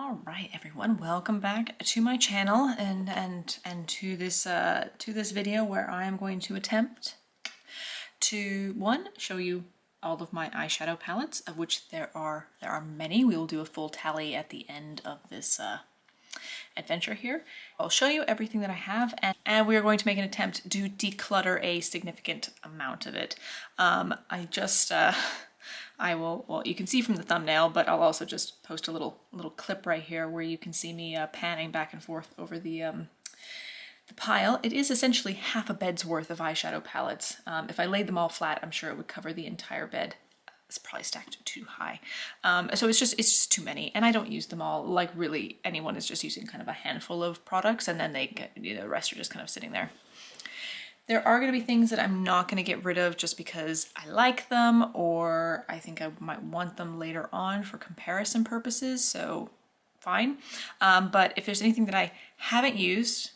All right, everyone, welcome back to my channel and to this video where I am going to attempt to show you all of my eyeshadow palettes, of which there are many. We will do a full tally at the end of this adventure here. I'll show you everything that I have, and we are going to make an attempt to declutter a significant amount of it. I will, well, you can see from the thumbnail, but I'll also just post a little clip right here where you can see me panning back and forth over the pile. It is essentially half a bed's worth of eyeshadow palettes. If I laid them all flat, I'm sure it would cover the entire bed. It's probably stacked too high. So it's just too many, and I don't use them all. Like, really, anyone is just using kind of a handful of products, and then the rest are just kind of sitting there. There are going to be things that I'm not going to get rid of just because I like them, or I think I might want them later on for comparison purposes, so fine. But if there's anything that I haven't used,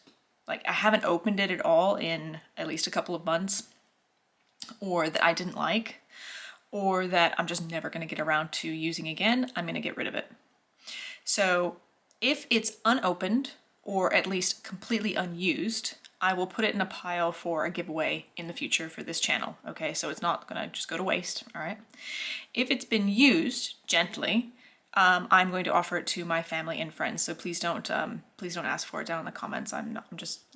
like I haven't opened it at all in at least a couple of months, or that I didn't like, or that I'm just never going to get around to using again, I'm going to get rid of it. So if it's unopened, or at least completely unused, I will put it in a pile for a giveaway in the future for this channel, okay? So it's not gonna just go to waste, all right? If it's been used gently, I'm going to offer it to my family and friends. So please don't ask for it down in the comments.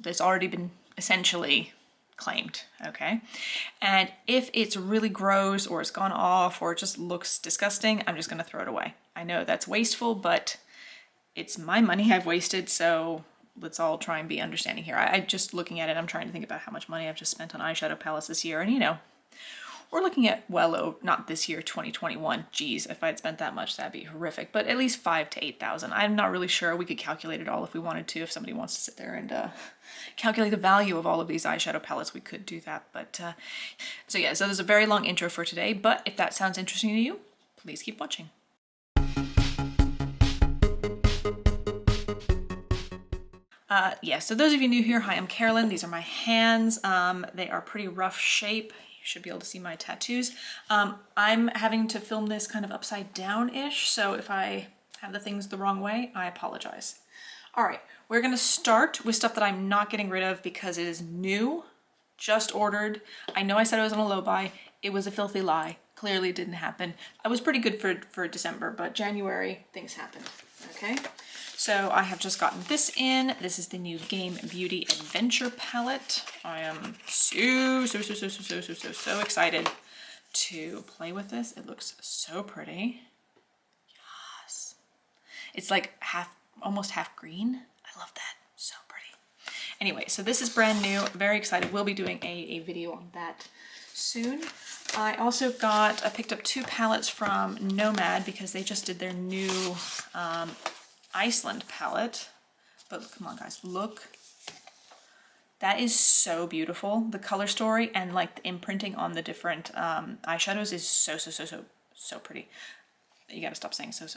It's already been essentially claimed, okay? And if it's really gross, or it's gone off, or it just looks disgusting, I'm just gonna throw it away. I know that's wasteful, but it's my money I've wasted, so let's all try and be understanding here. I just looking at it, I'm trying to think about how much money I've just spent on eyeshadow palettes this year, and you know, we're looking at not this year, 2021. Geez, if I'd spent that much, that'd be horrific. But at least $5,000 to $8,000. I'm not really sure. We could calculate it all if we wanted to. If somebody wants to sit there and calculate the value of all of these eyeshadow palettes, we could do that. But so yeah, so there's a very long intro for today. But if that sounds interesting to you, please keep watching. Yeah, so those of you new here, hi, I'm Carolyn. These are my hands. They are pretty rough shape. You should be able to see my tattoos. I'm having to film this kind of upside down-ish, so if I have the things the wrong way, I apologize. All right, we're gonna start with stuff that I'm not getting rid of because it is new, just ordered. I know I said I was on a low buy. It was a filthy lie. Clearly it didn't happen. I was pretty good for December, but January, things happened, okay? So I have just gotten this in. This is the new Game Beauty Adventure palette. I am so excited to play with this. It looks so pretty. Yes. It's like almost half green. I love that. So pretty. Anyway, so this is brand new. Very excited. We'll be doing a video on that soon. I also I picked up 2 palettes from Nomad because they just did their new Iceland palette. But come on guys, look. That is so beautiful. The color story and like the imprinting on the different eyeshadows is so pretty. You gotta stop saying so.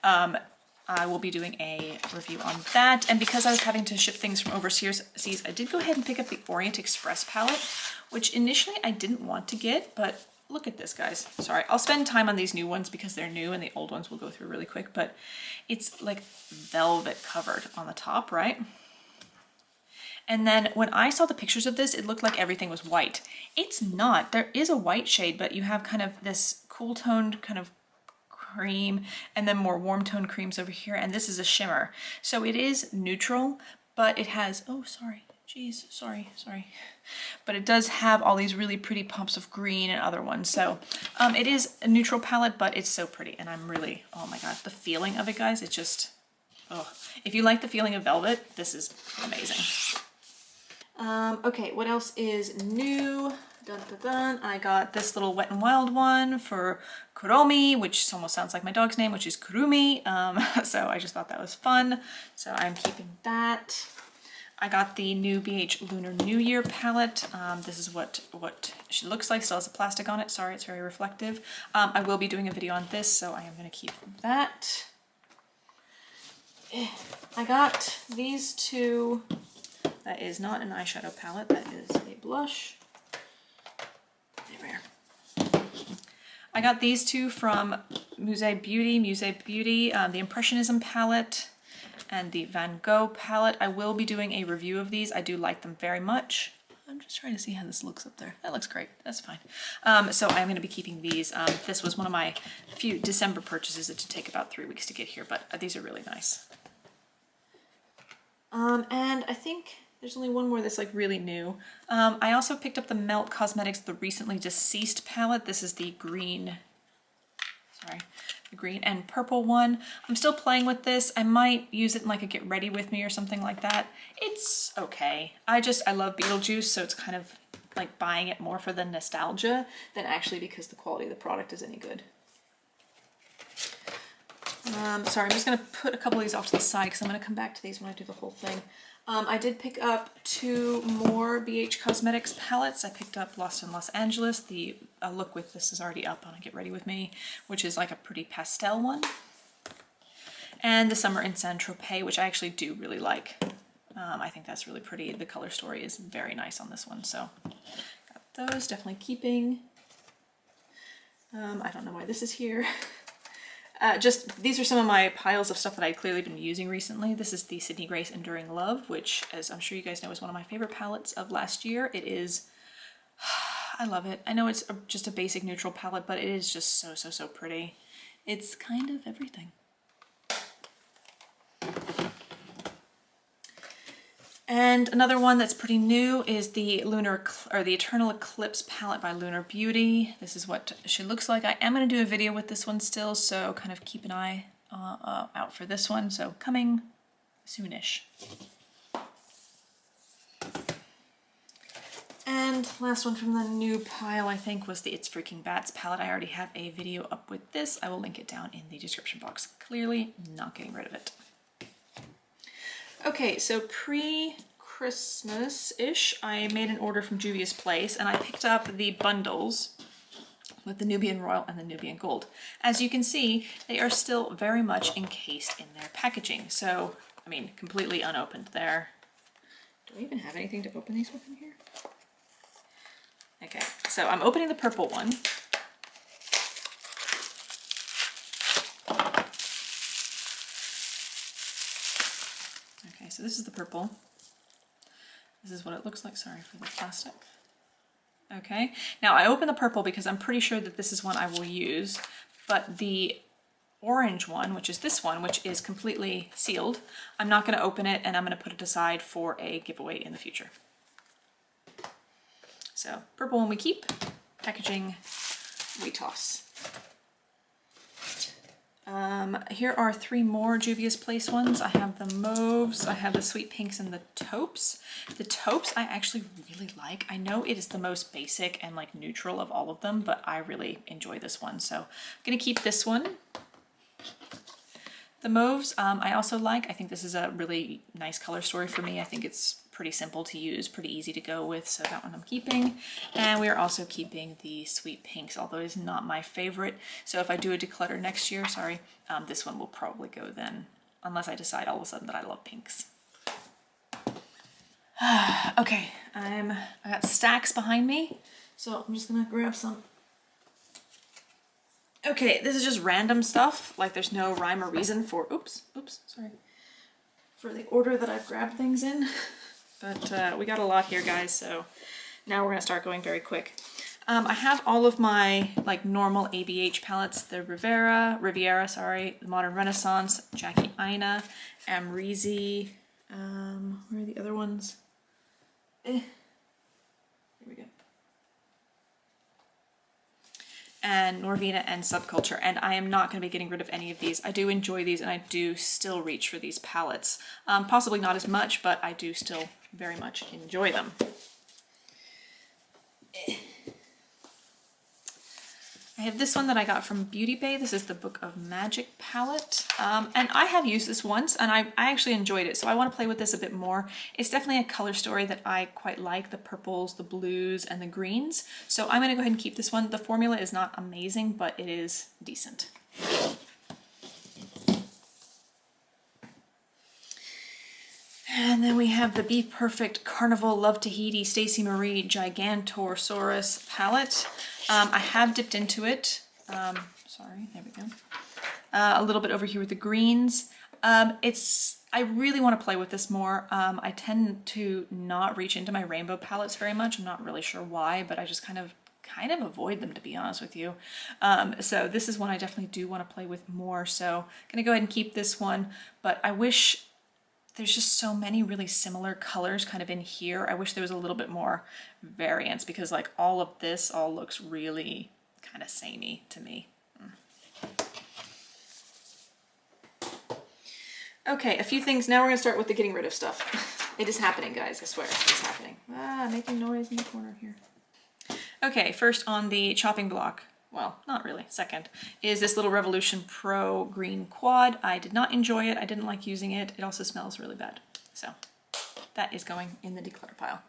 I will be doing a review on that. And because I was having to ship things from overseas, I did go ahead and pick up the Orient Express palette, which initially I didn't want to get, but look at this, guys. Sorry, I'll spend time on these new ones because they're new and the old ones will go through really quick, but it's like velvet covered on the top, right? And then when I saw the pictures of this, it looked like everything was white. It's not. There is a white shade, but you have kind of this cool toned kind of cream and then more warm toned creams over here, and this is a shimmer. So it is neutral, but it has, oh, sorry. Geez, sorry. But it does have all these really pretty pumps of green and other ones. So it is a neutral palette, but it's so pretty. And I'm really, oh my God, the feeling of it, guys, it's just, oh. If you like the feeling of velvet, this is amazing. Okay, what else is new? I got this little Wet n Wild one for Kuromi, which almost sounds like my dog's name, which is Kurumi. So I just thought that was fun. So I'm keeping that. I got the new BH Lunar New Year palette. This is what she looks like. Still has a plastic on it. Sorry, it's very reflective. I will be doing a video on this, so I am going to keep that. I got these 2. That is not an eyeshadow palette. That is a blush. There we are. I got these 2 from Musée Beauty, the Impressionism palette, and the Van Gogh palette. I will be doing a review of these. I do like them very much. I'm just trying to see how this looks up there. That looks great. That's fine. So I'm going to be keeping these. This was one of my few December purchases. It did take about 3 weeks to get here, but these are really nice. And I think there's only one more that's like really new. I also picked up the Melt Cosmetics, the Recently Deceased palette. This is the green, the green and purple one. I'm still playing with this. I might use it in like a get ready with me or something like that. It's okay. I love Beetlejuice, so it's kind of like buying it more for the nostalgia than actually because the quality of the product is any good. Sorry, I'm just going to put a couple of these off to the side because I'm going to come back to these when I do the whole thing. I did pick up 2 more BH Cosmetics palettes. I picked up Lost in Los Angeles. The look with this is already up on a Get Ready With Me, which is like a pretty pastel one. And the Summer in Saint-Tropez, which I actually do really like. I think that's really pretty. The color story is very nice on this one, so got those, definitely keeping. I don't know why this is here. Just these are some of my piles of stuff that I've clearly been using recently. This is the Sydney Grace Enduring Love, which, as I'm sure you guys know, is one of my favorite palettes of last year. It is, I love it. I know it's just a basic neutral palette, but it is just so pretty. It's kind of everything. And another one that's pretty new is the the Eternal Eclipse palette by Lunar Beauty. This is what she looks like. I am going to do a video with this one still, so kind of keep an eye out for this one. So coming soonish. And last one from the new pile, I think, was the It's Freaking Bats palette. I already have a video up with this. I will link it down in the description box. Clearly not getting rid of it. Okay, so pre-Christmas-ish, I made an order from Juvia's Place, and I picked up the bundles with the Nubian Royal and the Nubian Gold. As you can see, they are still very much encased in their packaging. So, I mean, completely unopened there. Do I even have anything to open these with in here? Okay, so I'm opening the purple one. Okay, so this is the purple. This is what it looks like. Sorry for the plastic. Okay, now I open the purple because I'm pretty sure that this is one I will use, but the orange one, which is this one, which is completely sealed, I'm not going to open it, and I'm going to put it aside for a giveaway in the future. So purple one we keep, packaging we toss. Here are 3 more Juvia's Place ones. I have the mauves, I have the sweet pinks, and the taupes. The taupes I actually really like. I know it is the most basic and like neutral of all of them, but I really enjoy this one. So I'm gonna keep this one. The mauves I also like. I think this is a really nice color story for me. I think it's pretty simple to use, pretty easy to go with, so that one I'm keeping. And we are also keeping the sweet pinks, although it is not my favorite. So if I do a declutter next year, sorry, this one will probably go then, unless I decide all of a sudden that I love pinks. Okay, I got stacks behind me, so I'm just gonna grab some. Okay, this is just random stuff, like there's no rhyme or reason for, sorry, for the order that I've grabbed things in. But we got a lot here, guys, so now we're gonna start going very quick. I have all of my like normal ABH palettes, the Riviera, the Modern Renaissance, Jackie Aina, Amrezy, where are the other ones? Here we go. And Norvina and Subculture, and I am not going to be getting rid of any of these. I do enjoy these, and I do still reach for these palettes. Possibly not as much, but I do still very much enjoy them. I have this one that I got from Beauty Bay. This is the Book of Magic palette. And I have used this once, and I actually enjoyed it, so I want to play with this a bit more. It's definitely a color story that I quite like, the purples, the blues, and the greens. So I'm going to go ahead and keep this one. The formula is not amazing, but it is decent. And then we have the Be Perfect Carnival Love Tahiti Stacey Marie Gigantosaurus palette. I have dipped into it Sorry, there we go. A little bit over here with the greens. I really want to play with this more. I tend to not reach into my rainbow palettes very much. I'm not really sure why, but I just kind of avoid them, to be honest with you. So this is one I definitely do want to play with more. So I'm gonna go ahead and keep this one, but I wish there's just so many really similar colors kind of in here. I wish there was a little bit more variance because like all of this all looks really kind of samey to me. Okay, a few things. Now we're gonna start with the getting rid of stuff. It is happening, guys, I swear, it's happening. Making noise in the corner here. Okay, first on the chopping block, well, not really, second, is this little Revolution Pro green quad. I did not enjoy it, I didn't like using it. It also smells really bad. So that is going in the declutter pile.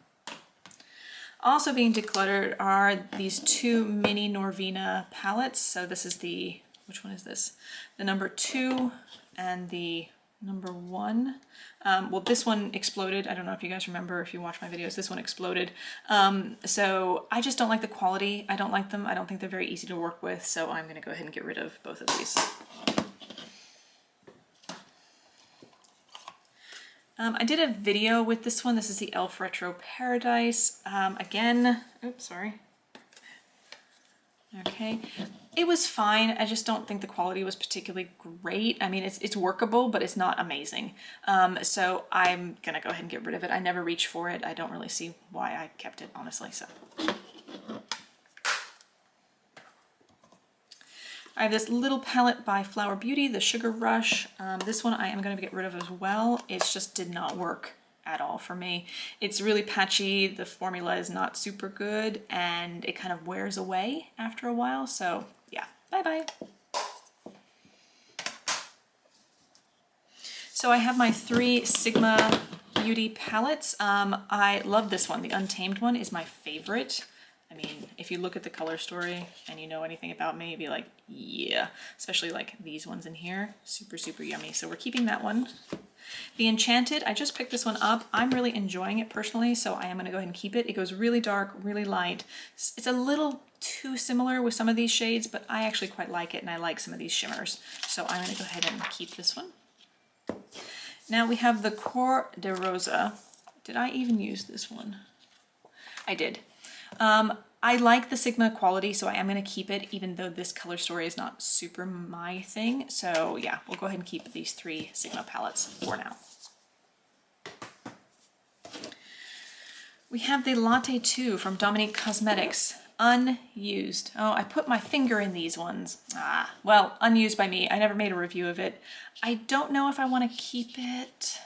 Also being decluttered are these two mini Norvina palettes. So this is the, which one is this? The number 2 and the number 1. Well, this one exploded. I don't know if you guys remember, if you watch my videos, this one exploded. So I just don't like the quality. I don't like them. I don't think they're very easy to work with. So I'm gonna go ahead and get rid of both of these. I did a video with this one. This is the e.l.f. Retro Paradise. Again, oops, sorry. Okay, it was fine. I just don't think the quality was particularly great. I mean, it's workable, but it's not amazing. So I'm gonna go ahead and get rid of it. I never reached for it. I don't really see why I kept it, honestly, so. I have this little palette by Flower Beauty, the Sugar Rush. This one I am gonna get rid of as well. It just did not work at all for me. It's really patchy, the formula is not super good, and it kind of wears away after a while, so yeah, bye-bye. So I have my 3 Sigma Beauty palettes. I love this one. The Untamed one is my favorite. I mean, if you look at the color story and you know anything about me, you'd be like, yeah, especially like these ones in here, super, super yummy. So we're keeping that one. The Enchanted, I just picked this one up. I'm really enjoying it personally, so I am gonna go ahead and keep it. It goes really dark, really light. It's a little too similar with some of these shades, but I actually quite like it, and I like some of these shimmers. So I'm gonna go ahead and keep this one. Now we have the Cor de Rosa. Did I even use this one? I did. I like the Sigma quality, so I am going to keep it, even though this color story is not super my thing. So yeah, we'll go ahead and keep these 3 Sigma palettes for now. We have the Latte 2 from Dominique Cosmetics, unused. Oh, I put my finger in these ones. Well, unused by me. I never made a review of it. I don't know if I want to keep it.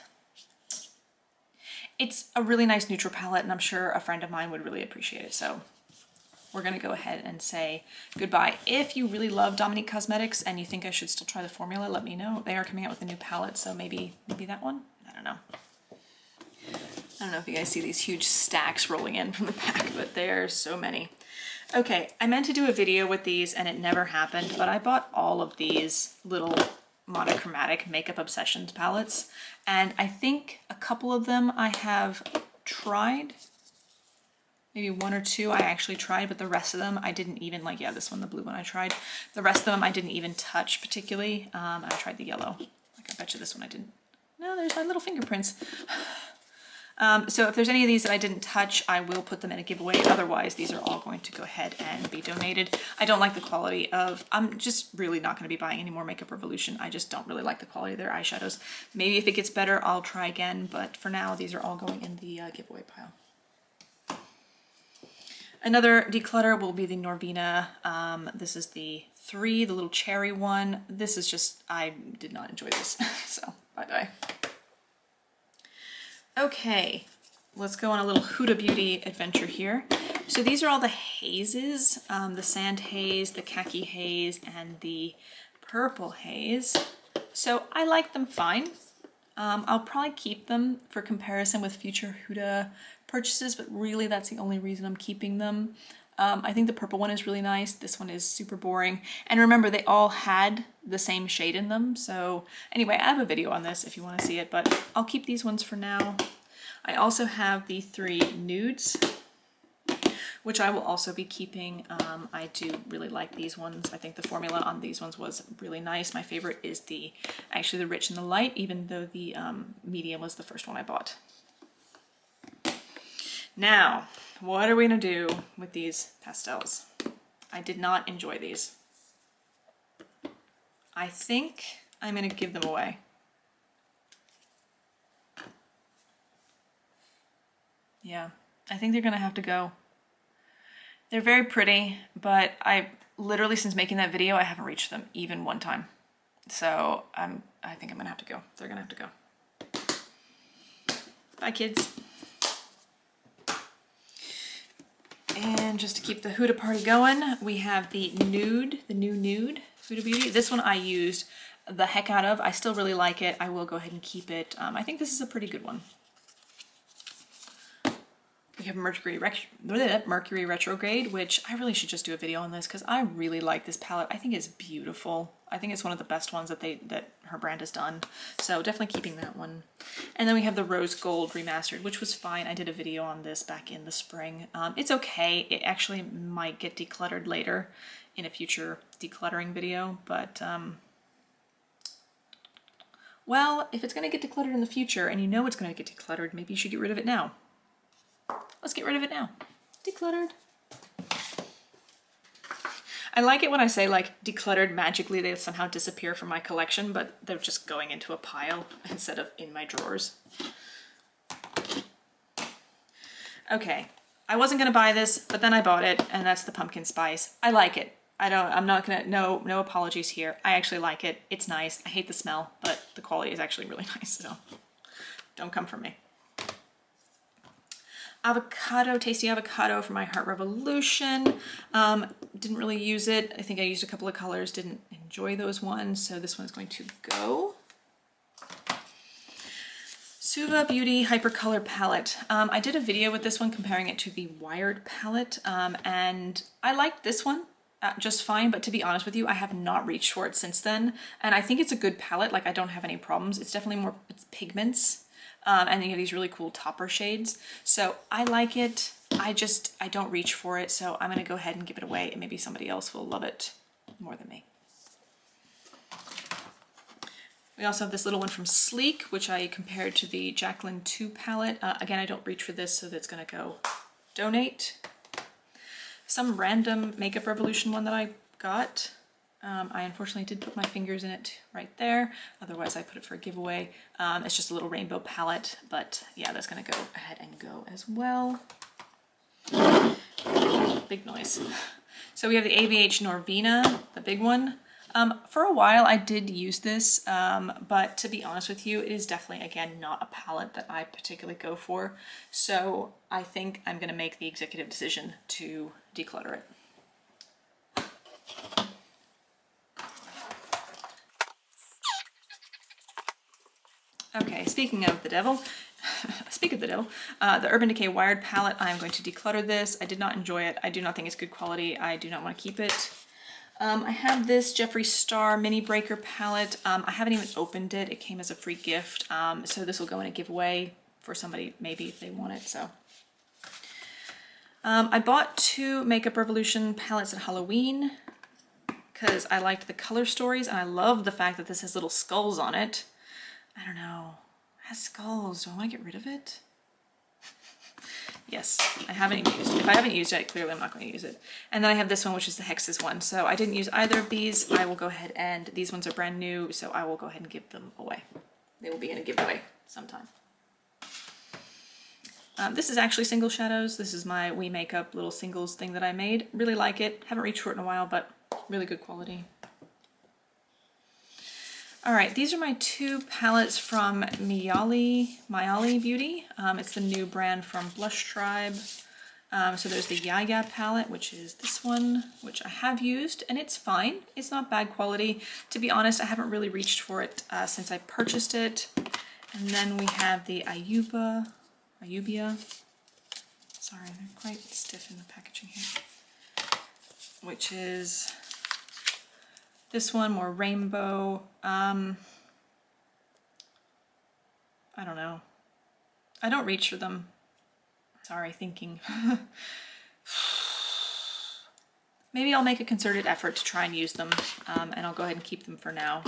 It's a really nice neutral palette, and I'm sure a friend of mine would really appreciate it. So we're gonna go ahead and say goodbye. If you really love Dominique Cosmetics and you think I should still try the formula, let me know. They are coming out with a new palette, so maybe that one? I don't know. I don't know if you guys see these huge stacks rolling in from the back, but there's so many. Okay, I meant to do a video with these and it never happened, but I bought all of these little monochromatic Makeup Obsessions palettes, and I think a couple of them I have tried. Maybe 1 or 2 I actually tried, but the rest of them I didn't even like. Yeah, this one, the blue one I tried. The rest of them I didn't even touch particularly. I tried the yellow. Like, I bet you this one I didn't. No, there's my little fingerprints. So if there's any of these that I didn't touch, I will put them in a giveaway. Otherwise, these are all going to go ahead and be donated. I don't like the quality of, I'm just really not going to be buying any more Makeup Revolution. I just don't really like the quality of their eyeshadows. Maybe if it gets better, I'll try again. But for now, these are all going in the giveaway pile. Another declutter will be the Norvina. This is the 3, the little cherry one. This is just, I did not enjoy this. So bye-bye. Okay, let's go on a little Huda Beauty adventure here. So these are all the hazes, the sand haze, the khaki haze, and the purple haze. So I like them fine. I'll probably keep them for comparison with future Huda purchases, but really that's the only reason I'm keeping them. I think the purple one is really nice. This one is super boring. And remember, they all had the same shade in them. So anyway, I have a video on this if you want to see it, but I'll keep these ones for now. I also have the 3 nudes, which I will also be keeping. I do really like these ones. I think the formula on these ones was really nice. My favorite is actually the Rich and the Light, even though the medium was the first one I bought. Now, what are we gonna do with these pastels? I did not enjoy these. I think I'm gonna give them away. Yeah, I think they're gonna have to go. They're very pretty, but I literally, since making that video, I haven't reached them even one time. So I think I'm gonna have to go. They're gonna have to go. Bye, kids. And just to keep the Huda party going, we have the Nude, the new Nude Huda Beauty. This one I used the heck out of. I still really like it. I will go ahead and keep it. I think this is a pretty good one. We have Mercury Retrograde, which I really should just do a video on this because I really like this palette. I think it's beautiful. I think it's one of the best ones that her brand has done. So definitely keeping that one. And then we have the Rose Gold Remastered, which was fine. I did a video on this back in the spring. It's okay. It actually might get decluttered later in a future decluttering video, but well, if it's going to get decluttered in the future and you know it's going to get decluttered, maybe you should get rid of it now. Let's get rid of it now. Decluttered. I like it when I say like decluttered magically, they somehow disappear from my collection, but they're just going into a pile instead of in my drawers. Okay, I wasn't gonna buy this, but then I bought it, and that's the pumpkin spice. I like it. I'm not gonna, no apologies here. I actually like it. It's nice. I hate the smell, but the quality is actually really nice, so don't come for me. Avocado, Tasty Avocado for my Heart Revolution. Didn't really use it. I think I used a couple of colors, didn't enjoy those ones, so this one's going to go. Suva Beauty Hypercolor Palette. I did a video with this one comparing it to the Wired palette, and I liked this one just fine, but to be honest with you, I have not reached for it since then, and I think it's a good palette. Like, I don't have any problems. It's definitely more, it's pigments. And you have these really cool topper shades. So I like it. I don't reach for it. So I'm gonna go ahead and give it away, and maybe somebody else will love it more than me. We also have this little one from Sleek, which I compared to the Jacqueline 2 palette. Again, I don't reach for this, so that's gonna go donate. Some random Makeup Revolution one that I got. I unfortunately did put my fingers in it right there. Otherwise I put it for a giveaway. It's just a little rainbow palette, but yeah, that's gonna go ahead and go as well. Big noise. So we have the AVH Norvina, the big one. For a while I did use this, but to be honest with you, it is definitely, again, not a palette that I particularly go for. So I think I'm gonna make the executive decision to declutter it. Okay, speaking of the devil, the Urban Decay Wired palette, I'm going to declutter this. I did not enjoy it. I do not think it's good quality. I do not want to keep it. I have this Jeffree Star Mini Breaker palette. I haven't even opened it. It came as a free gift, so this will go in a giveaway for somebody maybe if they want it. So I bought 2 Makeup Revolution palettes at Halloween because I liked the color stories, and I love the fact that this has little skulls on it. I don't know. It has skulls. Do I want to get rid of it? Yes, I haven't even used it. If I haven't used it, clearly I'm not going to use it. And then I have this one, which is the Hexes one. So I didn't use either of these. I will go ahead and, these ones are brand new, so I will go ahead and give them away. They will be in a giveaway sometime. This is actually single shadows. This is my We Makeup little singles thing that I made. Really like it. Haven't reached for it in a while, but really good quality. All right, these are my 2 palettes from Mayali Beauty. It's the new brand from Blush Tribe. So there's the Yaya palette, which is this one, which I have used, and it's fine. It's not bad quality. To be honest, I haven't really reached for it since I purchased it. And then we have the Ayubia. Sorry, they're quite stiff in the packaging here. Which is this one, more rainbow. I don't know. I don't reach for them. Sorry, thinking. Maybe I'll make a concerted effort to try and use them, and I'll go ahead and keep them for now.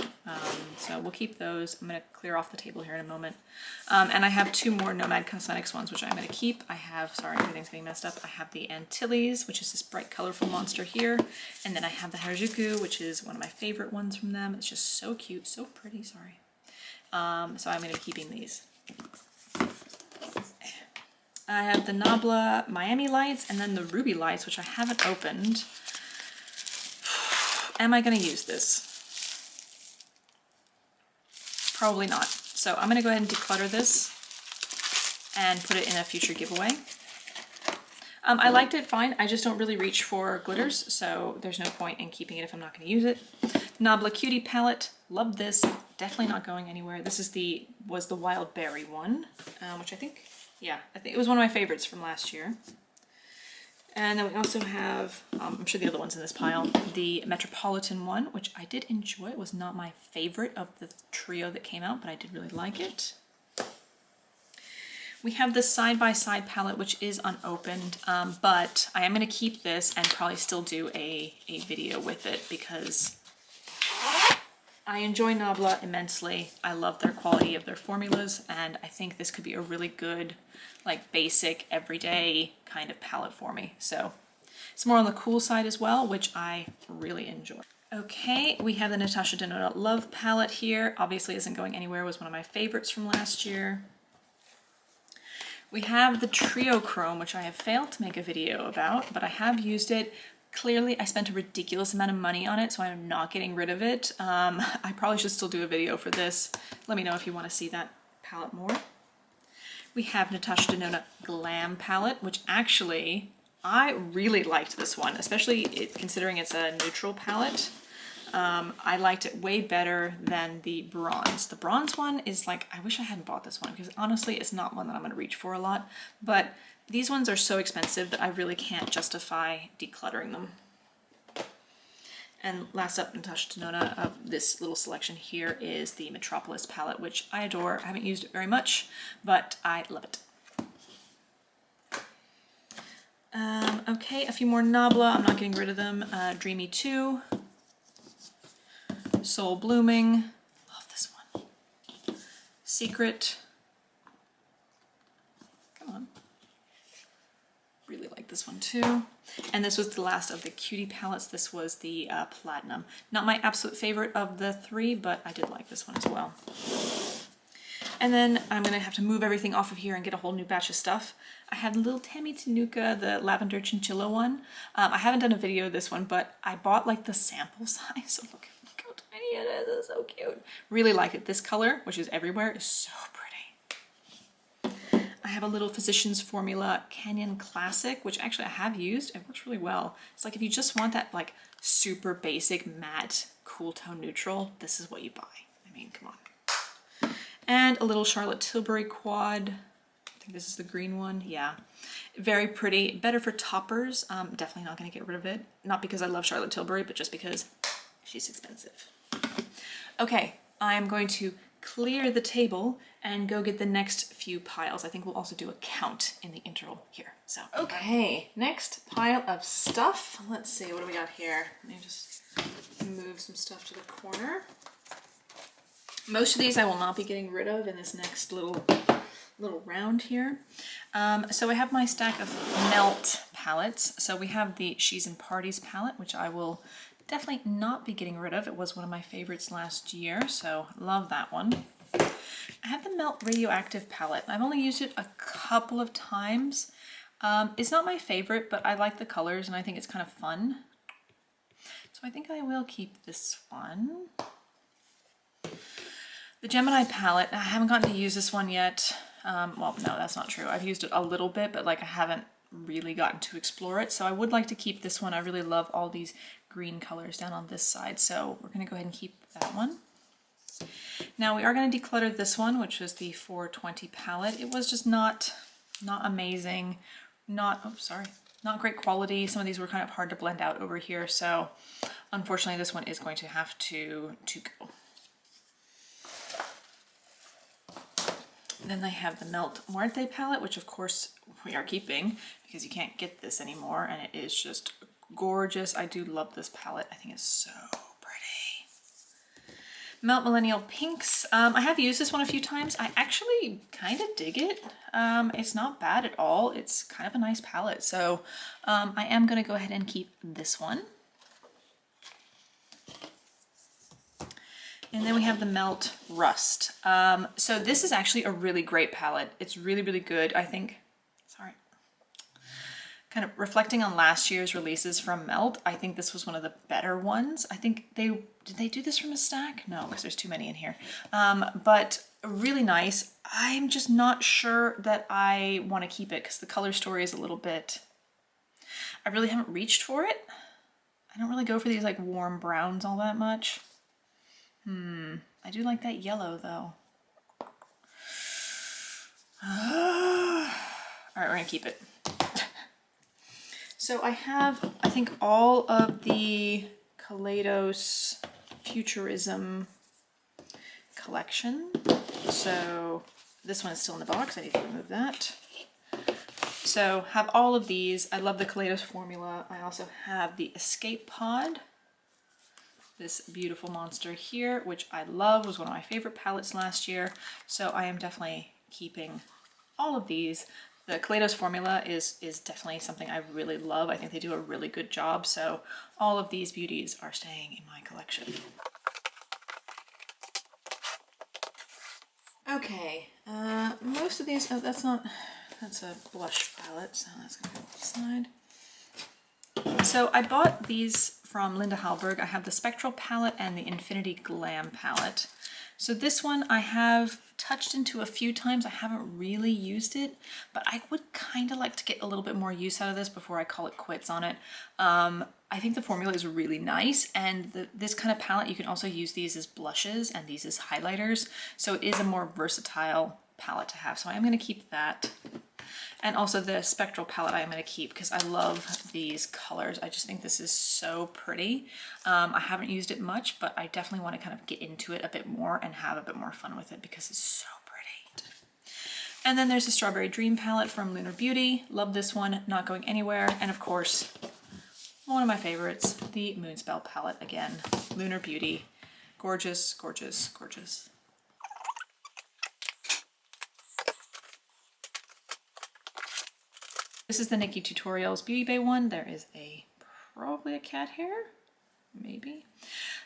So we'll keep those. I'm going to clear off the table here in a moment. And I have 2 more Nomad Cosmetics ones, which I'm going to keep. I have, sorry, everything's getting messed up. I have the Antilles, which is this bright, colorful monster here. And then I have the Harajuku, which is one of my favorite ones from them. It's just so cute, so pretty, sorry. So I'm going to be keeping these. I have the Nabla Miami Lights and then the Ruby Lights, which I haven't opened. Am I going to use this? Probably not. So I'm going to go ahead and declutter this and put it in a future giveaway. I liked it fine. I just don't really reach for glitters, so there's no point in keeping it if I'm not going to use it. Nabla Cutie Palette. Love this. Definitely not going anywhere. This is was the Wild Berry one, which I think it was one of my favorites from last year. And then we also have, I'm sure the other ones in this pile, the Metropolitan one, which I did enjoy. It was not my favorite of the trio that came out, but I did really like it. We have the Side by Side palette, which is unopened, but I am going to keep this and probably still do a video with it because I enjoy Nabla immensely. I love their quality of their formulas, and I think this could be a really good, like, basic, everyday kind of palette for me. So it's more on the cool side as well, which I really enjoy. Okay, we have the Natasha Denona Love palette here. Obviously isn't going anywhere, was one of my favorites from last year. We have the Trio Chrome, which I have failed to make a video about, but I have used it. Clearly, I spent a ridiculous amount of money on it, so I'm not getting rid of it. I probably should still do a video for this. Let me know if you want to see that palette more. We have Natasha Denona Glam palette, which actually, I really liked this one, especially considering it's a neutral palette. I liked it way better than the bronze. The bronze one is like, I wish I hadn't bought this one because honestly, it's not one that I'm going to reach for a lot, but these ones are so expensive that I really can't justify decluttering them. And last up, Natasha Denona of this little selection here is the Metropolis Palette, which I adore. I haven't used it very much, but I love it. Okay, a few more Nabla. I'm not getting rid of them. Dreamy 2. Soul Blooming. Love this one. Secret. Come on. Really like this one too. And this was the last of the Cutie palettes. This was the Platinum. Not my absolute favorite of the 3, but I did like this one as well. And then I'm going to have to move everything off of here and get a whole new batch of stuff. I have the little Tammy Tenuka, the Lavender Chinchilla one. I haven't done a video of this one, but I bought like the sample size. So look how tiny it is. It's so cute. Really like it. This color, which is everywhere, is so pretty. I have a little Physicians Formula Canyon Classic, which actually I have used. It works really well. It's like if you just want that like super basic matte cool tone neutral, this is what you buy. I mean, come on. And a little Charlotte Tilbury quad. I think this is the green one. Yeah, very pretty. Better for toppers. Definitely not going to get rid of it. Not because I love Charlotte Tilbury, but just because she's expensive. Okay, I'm going to clear the table and go get the next few piles. I think we'll also do a count in the interval here. So, okay, next pile of stuff. Let's see, what do we got here? Let me just move some stuff to the corner. Most of these I will not be getting rid of in this next little round here. So I have my stack of Melt palettes. So we have the She's in Parties palette, which I will definitely not be getting rid of. It was one of my favorites last year, so love that one. I have the Melt Radioactive palette. I've only used it a couple of times. It's not my favorite, but I like the colors and I think it's kind of fun. So I think I will keep this one. The Gemini palette, I haven't gotten to use this one yet. Well, no, that's not true. I've used it a little bit, but like I haven't really gotten to explore it. So I would like to keep this one. I really love all these green colors down on this side. So we're gonna go ahead and keep that one. Now we are gonna declutter this one, which was the 420 palette. It was just not amazing. Not great quality. Some of these were kind of hard to blend out over here. So unfortunately, this one is going to have to go. Then I have the Melt Muerte palette, which of course we are keeping because you can't get this anymore, and it is just gorgeous. I do love this palette. I think it's so pretty. Melt Millennial Pinks. I have used this one a few times. I actually kind of dig it. It's not bad at all. It's kind of a nice palette. So I am going to go ahead and keep this one. And then we have the Melt Rust. So this is actually a really great palette. It's really, really good. I think, sorry, kind of reflecting on last year's releases from Melt, I think this was one of the better ones. I think did they do this from a stack? No, because there's too many in here. But really nice. I'm just not sure that I want to keep it because the color story is a little bit, I really haven't reached for it. I don't really go for these like warm browns all that much. I do like that yellow though. All right, we're gonna keep it. So I have, I think, all of the Kaleidos Futurism collection. So this one is still in the box. I need to remove that. So have all of these. I love the Kaleidos formula. I also have the Escape Pod. This beautiful monster here, which I love, was one of my favorite palettes last year. So I am definitely keeping all of these. The Kaleidos formula is definitely something I really love. I think they do a really good job. So all of these beauties are staying in my collection. Okay, most of these, oh, that's a blush palette, so that's gonna go to the side. So I bought these from Linda Hallberg. I have the Spectral palette and the Infinity Glam palette. So this one I have touched into a few times. I haven't really used it, but I would kind of like to get a little bit more use out of this before I call it quits on it. I think the formula is really nice, and this kind of palette, you can also use these as blushes and these as highlighters. So it is a more versatile palette to have. So I am going to keep that. And also the Spectral palette I am going to keep because I love these colors. I just think this is so pretty. I haven't used it much, but I definitely want to kind of get into it a bit more and have a bit more fun with it because it's so pretty. And then there's the Strawberry Dream palette from Lunar Beauty. Love this one, not going anywhere. And of course, one of my favorites, the Moonspell palette again. Lunar Beauty. Gorgeous, gorgeous, gorgeous. This is the Nikki Tutorials Beauty Bay one. There is probably a cat hair, maybe.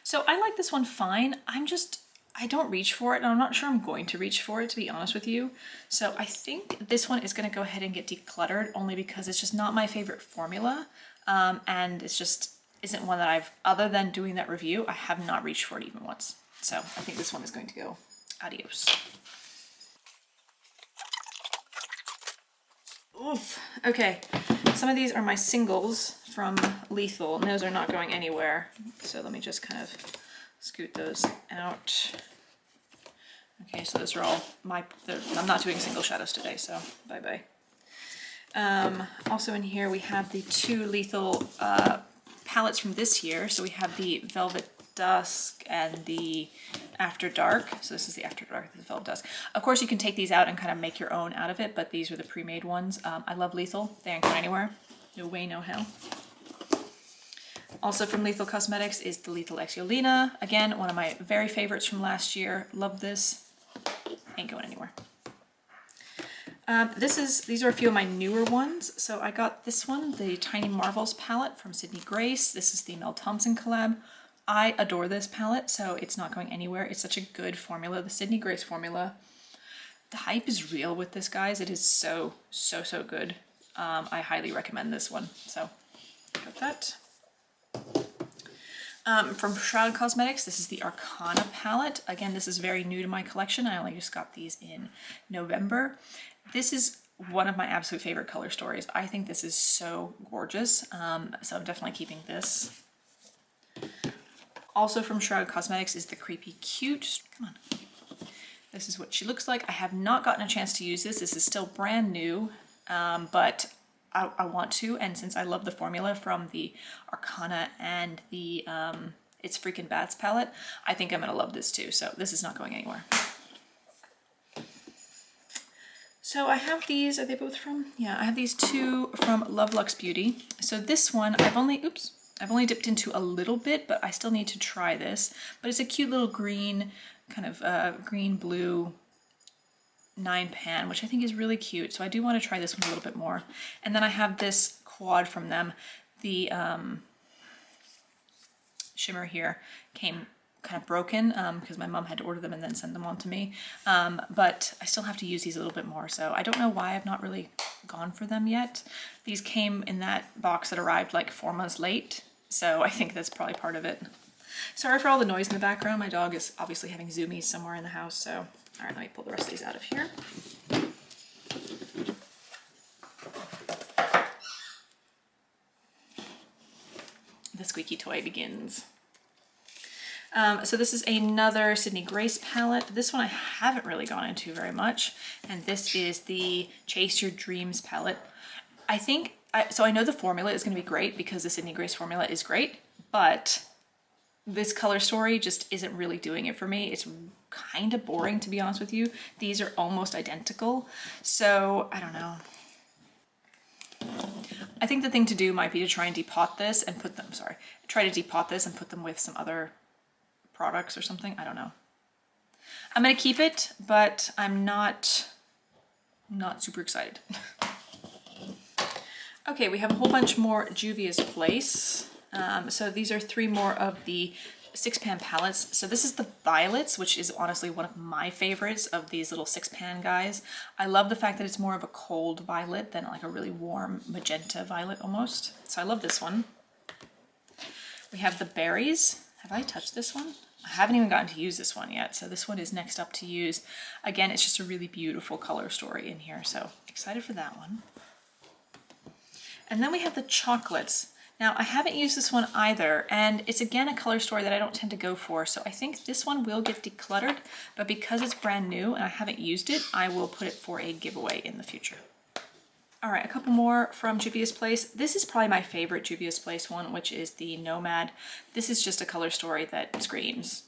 So I like this one fine. I don't reach for it, and I'm not sure I'm going to reach for it, to be honest with you. So I think this one is gonna go ahead and get decluttered only because it's just not my favorite formula. And it's just isn't one that I've, other than doing that review, I have not reached for it even once. So I think this one is going to go adios. Oof. Okay, some of these are my singles from Lethal, and those are not going anywhere. So let me just kind of scoot those out. Okay, so those are all I'm not doing single shadows today, so bye-bye. Also in here we have the two Lethal palettes from this year. So we have the Velvet Dusk and the After Dark. So this is the After Dark, this is Velvet Dusk. Of course you can take these out and kind of make your own out of it, but these are the pre-made ones. I love Lethal. They aren't going anywhere. No way, no how. Also from Lethal Cosmetics is the Lethal Exiolina. Again, one of my very favorites from last year. Love this. Ain't going anywhere. These are a few of my newer ones. So I got this one, the Tiny Marvels palette from Sydney Grace. This is the Mel Thompson collab. I adore this palette, so it's not going anywhere. It's such a good formula, the Sydney Grace formula. The hype is real with this, guys. It is so, so, so good. I highly recommend this one. So got that. From Shroud Cosmetics, this is the Arcana palette. Again, this is very new to my collection. I only just got these in November. This is one of my absolute favorite color stories. I think this is so gorgeous. So I'm definitely keeping this. Also from Shroud Cosmetics is the Creepy Cute. Come on. This is what she looks like. I have not gotten a chance to use this. This is still brand new, but I want to. And since I love the formula from the Arcana and the It's Freakin' Bats palette, I think I'm gonna love this too. So this is not going anywhere. So I have these, are they both from? Yeah, I have these two from Love Luxe Beauty. So this one, I've only dipped into a little bit, but I still need to try this. But it's a cute little green, kind of green blue 9-pan, which I think is really cute. So I do want to try this one a little bit more. And then I have this quad from them. The shimmer here came kind of broken because my mom had to order them and then send them on to me. But I still have to use these a little bit more. So I don't know why I've not really gone for them yet. These came in that box that arrived like 4 months late. So I think that's probably part of it. Sorry for all the noise in the background. My dog is obviously having zoomies somewhere in the house. So, all right, let me pull the rest of these out of here. The squeaky toy begins. So this is another Sydney Grace palette. This one I haven't really gone into very much. And this is the Chase Your Dreams palette. So I know the formula is going to be great because the Sydney Grace formula is great, but this color story just isn't really doing it for me. It's kind of boring, to be honest with you. These are almost identical. So I don't know. I think the thing to do might be to try and depot this and put them, try to depot this and put them with some other products or something. I don't know. I'm going to keep it, but I'm not super excited. Okay, we have a whole bunch more Juvia's Place. So these are 3 more of the 6-pan palettes. So this is the Violets, which is honestly one of my favorites of these little 6-pan guys. I love the fact that it's more of a cold violet than like a really warm magenta violet almost. So I love this one. We have the Berries. Have I touched this one? I haven't even gotten to use this one yet. So this one is next up to use. Again, it's just a really beautiful color story in here. So excited for that one. And then we have the Chocolates. Now I haven't used this one either, and it's again a color story that I don't tend to go for, so I think this one will get decluttered, but because it's brand new and I haven't used it, I will put it for a giveaway in the future. All right, a couple more from Juvia's Place. This is probably my favorite Juvia's Place one, which is the Nomad. This is just a color story that screams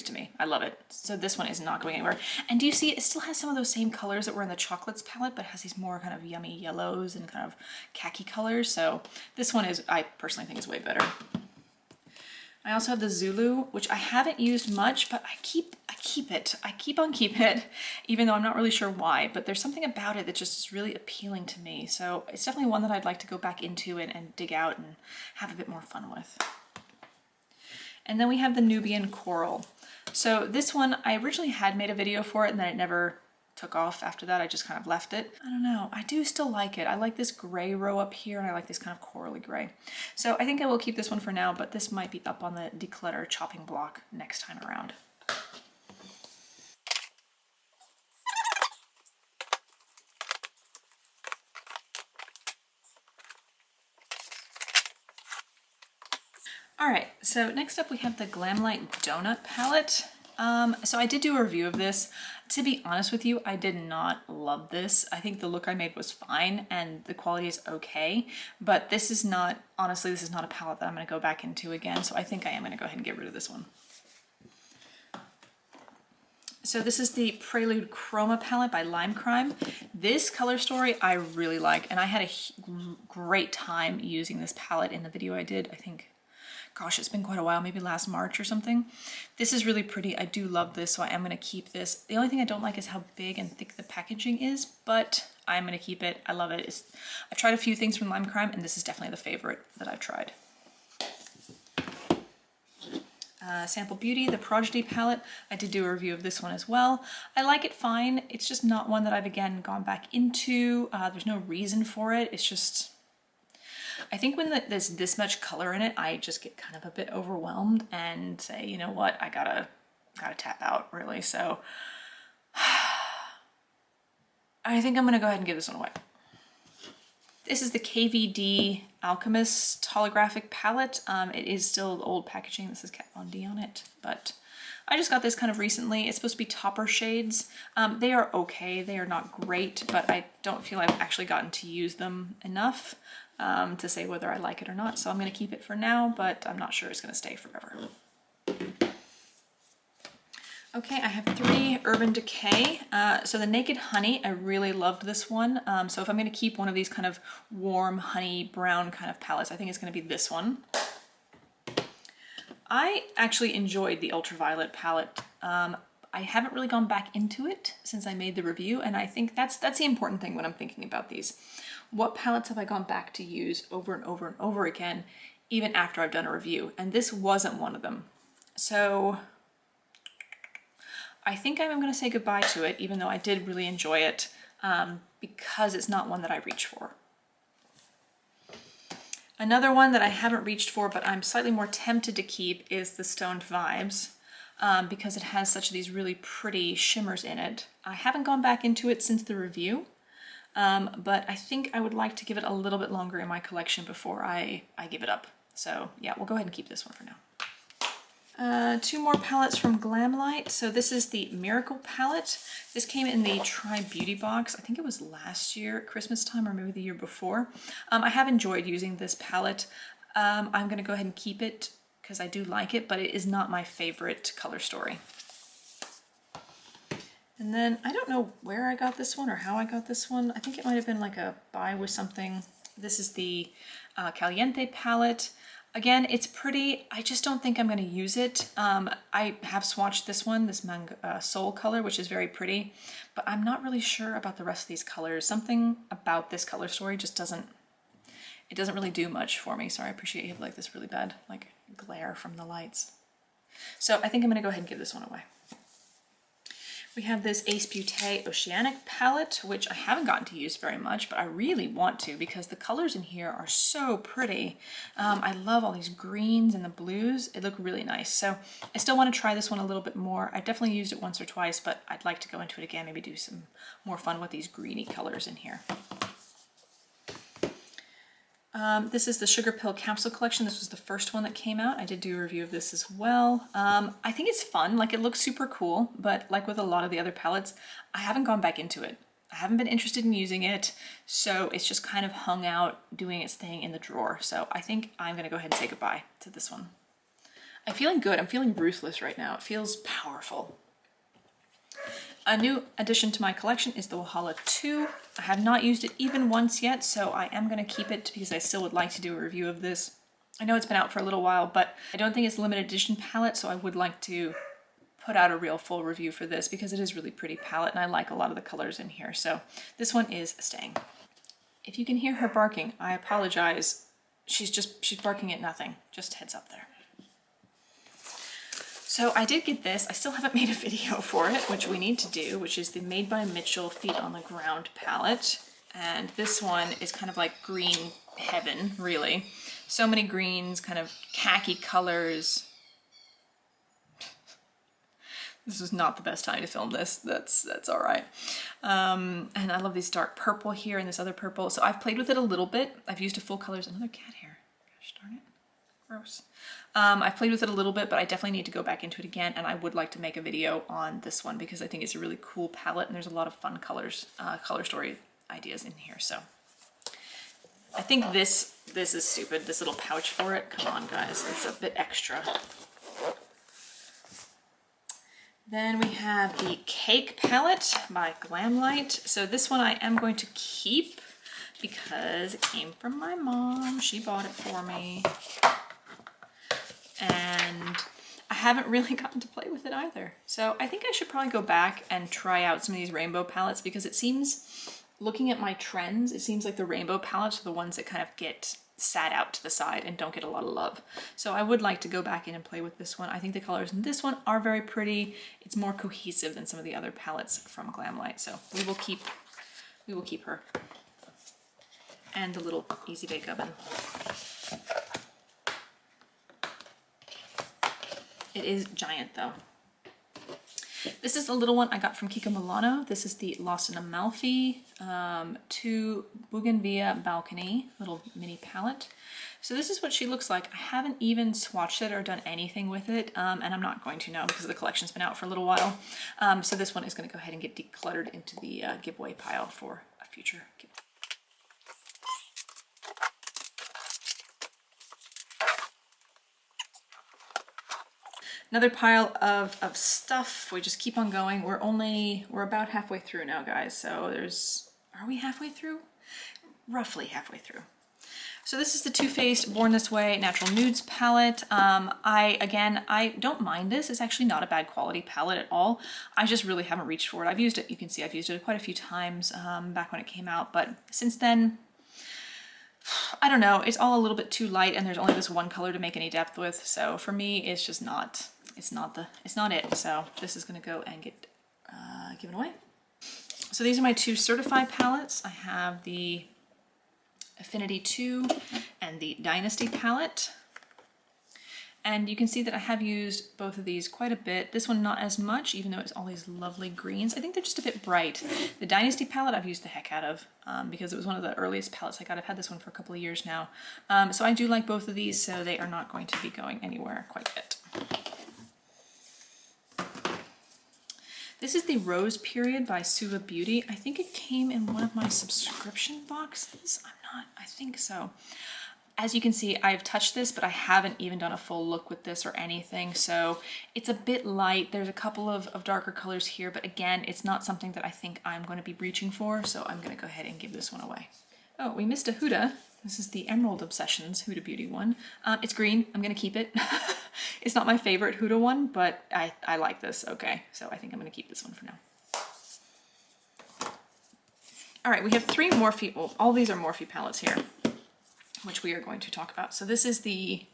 to me. I love it. So this one is not going anywhere. And do you see it still has some of those same colors that were in the Chocolates palette, but has these more kind of yummy yellows and kind of khaki colors. So this one is, I personally think, is way better. I also have the Zulu, which I haven't used much, but I keep on keeping it, even though I'm not really sure why, but there's something about it that just is really appealing to me. So it's definitely one that I'd like to go back into and dig out and have a bit more fun with. And then we have the Nubian Coral. So this one, I originally had made a video for it and then it never took off after that. I just kind of left it. I don't know. I do still like it. I like this gray row up here and I like this kind of corally gray. So I think I will keep this one for now, but this might be up on the declutter chopping block next time around. All right, so next up we have the Glamlight Donut Palette. So I did do a review of this. To be honest with you, I did not love this. I think the look I made was fine and the quality is okay, but this is not, honestly, this is not a palette that I'm gonna go back into again, so I think I am gonna go ahead and get rid of this one. So this is the Prelude Chroma palette by Lime Crime. This color story I really like, and I had a great time using this palette in the video I did, I think. Gosh, it's been quite a while, maybe last March or something. This is really pretty. I do love this, so I am going to keep this. The only thing I don't like is how big and thick the packaging is, but I'm going to keep it. I love it. I've tried a few things from Lime Crime, and this is definitely the favorite that I've tried. Sample Beauty, the Prodigy palette. I did do a review of this one as well. I like it fine. It's just not one that I've, again, gone back into. There's no reason for it. It's just... I think when there's this much color in it, I just get kind of a bit overwhelmed and say, you know what, I gotta tap out, really. So I think I'm gonna go ahead and give this one away. This is the KVD Alchemist Holographic Palette. It is still old packaging. This is Kat Von D on it, but I just got this kind of recently. It's supposed to be topper shades. They are okay. They are not great, but I don't feel I've actually gotten to use them enough to say whether I like it or not. So I'm going to keep it for now, but I'm not sure it's going to stay forever. Okay, I have 3 Urban Decay. So the Naked Honey, I really loved this one. So if I'm going to keep one of these kind of warm honey brown kind of palettes, I think it's going to be this one. I actually enjoyed the Ultraviolet palette. I haven't really gone back into it since I made the review, and I think that's the important thing when I'm thinking about these. What palettes have I gone back to use over and over and over again, even after I've done a review? And this wasn't one of them. So I think I'm going to say goodbye to it, even though I did really enjoy it, because it's not one that I reach for. Another one that I haven't reached for, but I'm slightly more tempted to keep, is the Stoned Vibes, because it has such these really pretty shimmers in it. I haven't gone back into it since the review, but I think I would like to give it a little bit longer in my collection before I give it up. So yeah, we'll go ahead and keep this one for now. 2 more palettes from Glamlight. So this is the Miracle palette. This came in the Try Beauty box. I think it was last year at Christmas time, or maybe the year before. I have enjoyed using this palette. I'm gonna go ahead and keep it because I do like it, but it is not my favorite color story. And then I don't know where I got this one or how I got this one. I think it might have been like a buy with something. This is the Caliente palette. Again, it's pretty. I just don't think I'm going to use it. I have swatched this one, this Soul color, which is very pretty, but I'm not really sure about the rest of these colors. Something about this color story just doesn't really do much for me. Sorry, I appreciate you have like this really bad like glare from the lights. So I think I'm going to go ahead and give this one away. We have this Ace Beauté Oceanic palette, which I haven't gotten to use very much, but I really want to because the colors in here are so pretty. I love all these greens and the blues. It looked really nice. So I still want to try this one a little bit more. I definitely used it once or twice, but I'd like to go into it again, maybe do some more fun with these greeny colors in here. This is the Sugar Pill Capsule Collection. This was the first one that came out. I did do a review of this as well. I think it's fun, like it looks super cool, but like with a lot of the other palettes, I haven't gone back into it. I haven't been interested in using it, so it's just kind of hung out doing its thing in the drawer. So I think I'm gonna go ahead and say goodbye to this one. I'm feeling good, I'm feeling ruthless right now. It feels powerful. A new addition to my collection is the Wahala 2. I have not used it even once yet, so I am going to keep it because I still would like to do a review of this. I know it's been out for a little while, but I don't think it's a limited edition palette, so I would like to put out a real full review for this because it is a really pretty palette and I like a lot of the colors in here. So this one is staying. If you can hear her barking, I apologize. She's barking at nothing. Just heads up there. So I did get this. I still haven't made a video for it, which we need to do, which is the Made by Mitchell Feet on the Ground palette. And this one is kind of like green heaven, really. So many greens, kind of khaki colors. This is not the best time to film this. That's all right. And I love this dark purple here and this other purple. So I've played with it a little bit. I've used a full colors. Another cat hair. Gosh darn it. Gross. I've played with it a little bit, but I definitely need to go back into it again, and I would like to make a video on this one because I think it's a really cool palette and there's a lot of fun colors, color story ideas in here. So I think this is stupid, this little pouch for it. Come on guys, it's a bit extra. Then we have the Cake palette by Glamlight. So this one I am going to keep because it came from my mom. She bought it for me. And I haven't really gotten to play with it either. So I think I should probably go back and try out some of these rainbow palettes because it seems, looking at my trends, it seems like the rainbow palettes are the ones that kind of get sat out to the side and don't get a lot of love. So I would like to go back in and play with this one. I think the colors in this one are very pretty. It's more cohesive than some of the other palettes from Glamlight. So we will keep her. And the little Easy Bake Oven. It is giant though. This is the little one I got from Kiko Milano. This is the Lost in Amalfi to Bougainvillea Balcony little mini palette. So this is what she looks like. I haven't even swatched it or done anything with it, and I'm not going to now because the collection's been out for a little while. So this one is going to go ahead and get decluttered into the giveaway pile for a future giveaway. Another pile of stuff. We just keep on going. We're about halfway through now, guys. So are we halfway through? Roughly halfway through. So this is the Too Faced Born This Way Natural Nudes palette. I don't mind this. It's actually not a bad quality palette at all. I just really haven't reached for it. I've used it, you can see I've used it quite a few times back when it came out, but since then, I don't know, it's all a little bit too light and there's only this one color to make any depth with. So for me, it's just not, it's not it. So this is gonna go and get given away. So these are my two certified palettes. I have the Affinity 2 and the Dynasty palette. And you can see that I have used both of these quite a bit. This one not as much, even though it's all these lovely greens. I think they're just a bit bright. The Dynasty palette I've used the heck out of because it was one of the earliest palettes I got. I've had this one for a couple of years now. So I do like both of these, so they are not going to be going anywhere quite yet. This is the Rose Period by Suva Beauty. I think it came in one of my subscription boxes. I think so. As you can see, I've touched this, but I haven't even done a full look with this or anything. So it's a bit light. There's a couple of darker colors here, but again, it's not something that I think I'm going to be reaching for. So I'm going to go ahead and give this one away. Oh, we missed a Huda. This is the Emerald Obsessions Huda Beauty one. It's green. I'm going to keep it. It's not my favorite Huda one, but I like this. Okay, so I think I'm going to keep this one for now. All right, we have three Morphe, well, all these are Morphe palettes here, which we are going to talk about. So this is the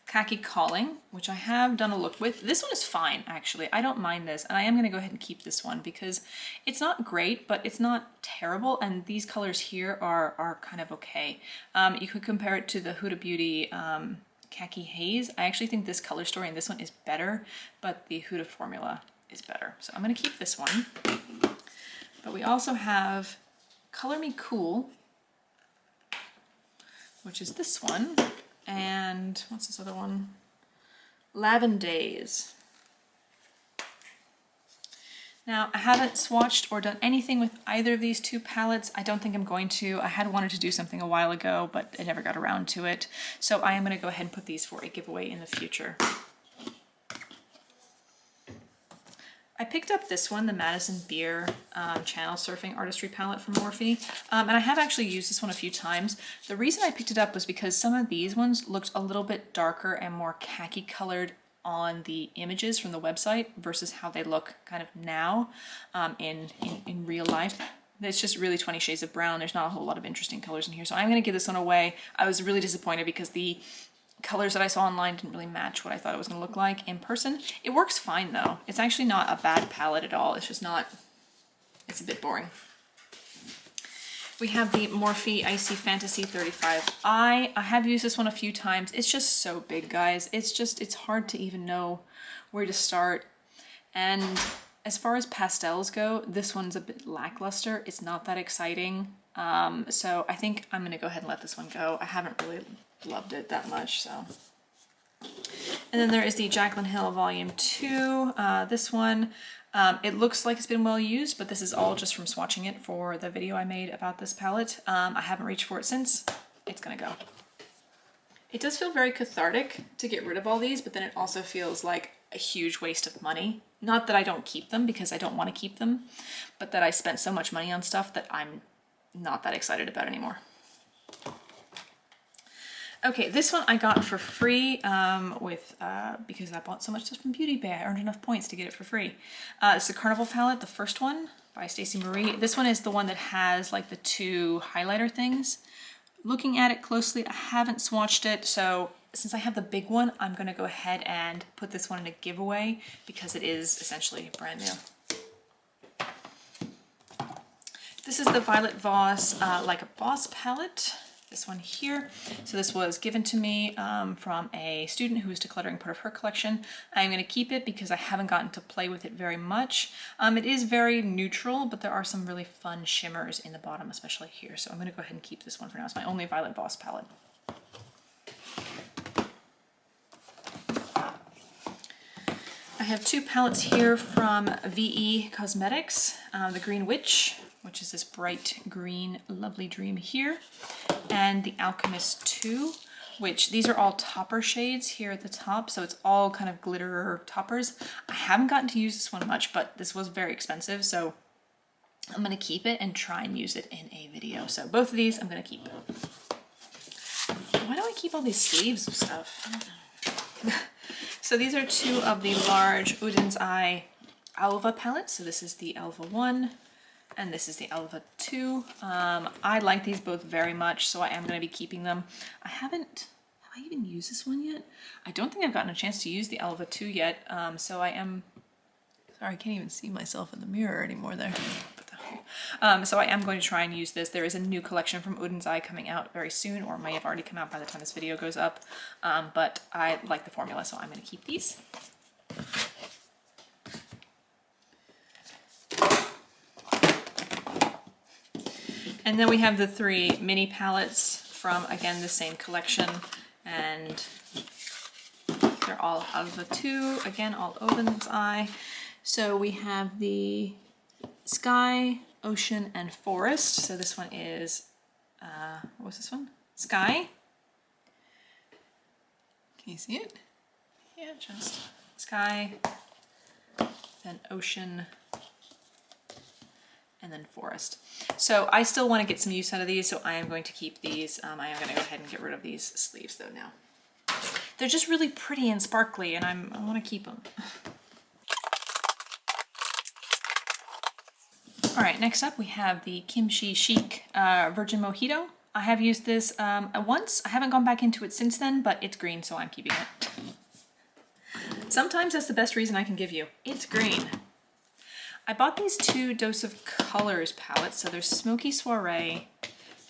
Khaki Calling, which I have done a look with. This one is fine, actually. I don't mind this, and I am going to go ahead and keep this one because it's not great, but it's not terrible, and these colors here are kind of okay. You could compare it to the Huda Beauty Khaki Haze. I actually think this color story in this one is better, but the Huda formula is better. So I'm going to keep this one. But we also have Color Me Cool, which is this one, and what's this other one? Lavendays. Now, I haven't swatched or done anything with either of these two palettes. I don't think I'm going to. I had wanted to do something a while ago, but I never got around to it. So I am going to go ahead and put these for a giveaway in the future. I picked up this one, the Madison Beer Channel Surfing Artistry Palette from Morphe, and I have actually used this one a few times. The reason I picked it up was because some of these ones looked a little bit darker and more khaki colored on the images from the website versus how they look kind of now in real life. It's just really 20 shades of brown. There's not a whole lot of interesting colors in here, so I'm going to give this one away. I was really disappointed because the colors that I saw online didn't really match what I thought it was going to look like in person. It works fine though. It's actually not a bad palette at all. It's just not, it's a bit boring. We have the Morphe Icy Fantasy 35i. I have used this one a few times. It's just so big, guys. It's hard to even know where to start. And as far as pastels go, this one's a bit lackluster. It's not that exciting. So I think I'm going to go ahead and let this one go. I haven't really loved it that much, so. And then there is the Jaclyn Hill Volume 2. This one, it looks like it's been well used, but this is all just from swatching it for the video I made about this palette. I haven't reached for it since. It's gonna go. It does feel very cathartic to get rid of all these, but then it also feels like a huge waste of money. Not that I don't keep them because I don't want to keep them, but that I spent so much money on stuff that I'm not that excited about anymore. Okay, this one I got for free because I bought so much stuff from Beauty Bay. I earned enough points to get it for free. It's the Carnival Palette, the first one by Stacey Marie. This one is the one that has like the two highlighter things. Looking at it closely, I haven't swatched it, so since I have the big one, I'm going to go ahead and put this one in a giveaway because it is essentially brand new. This is the Violet Voss Like a Boss palette. This one here. So this was given to me from a student who was decluttering part of her collection. I'm going to keep it because I haven't gotten to play with it very much. It is very neutral, but there are some really fun shimmers in the bottom, especially here. So I'm going to go ahead and keep this one for now. It's my only Violet Voss palette. I have two palettes here from VE Cosmetics, the Green Witch, which is this bright green lovely dream here, and the Alchemist 2. which these are all topper shades here at the top. So it's all kind of glitter toppers. I haven't gotten to use this one much, but this was very expensive. So I'm going to keep it and try and use it in a video. So both of these I'm going to keep. Why do I keep all these sleeves of stuff? I don't know. So these are two of the large Udin's Eye Alva palettes. So this is the Alva 1 and this is the Alva 2. I like these both very much, so I am going to be keeping them. Have I even used this one yet? I don't think I've gotten a chance to use the Alva 2 yet, so I am, sorry, I can't even see myself in the mirror anymore there. So I am going to try and use this. There is a new collection from Udin's Eye coming out very soon, or may have already come out by the time this video goes up, but I like the formula, so I'm going to keep these. And then we have the 3 mini palettes from, again, the same collection, and they're all Alva 2, again, all Udin's Eye. So we have the Sky, Ocean, and Forest. So this one is, what was this one? Sky. Can you see it? Yeah, just Sky, then Ocean, and then Forest. So I still want to get some use out of these, so I am going to keep these. I am going to go ahead and get rid of these sleeves though now. They're just really pretty and sparkly, and I want to keep them. All right, next up we have the Kimchi Chic Virgin Mojito. I have used this once. I haven't gone back into it since then, but it's green, so I'm keeping it. Sometimes that's the best reason I can give you. It's green. I bought these 2 Dose of Colors palettes, so they're Smoky Soiree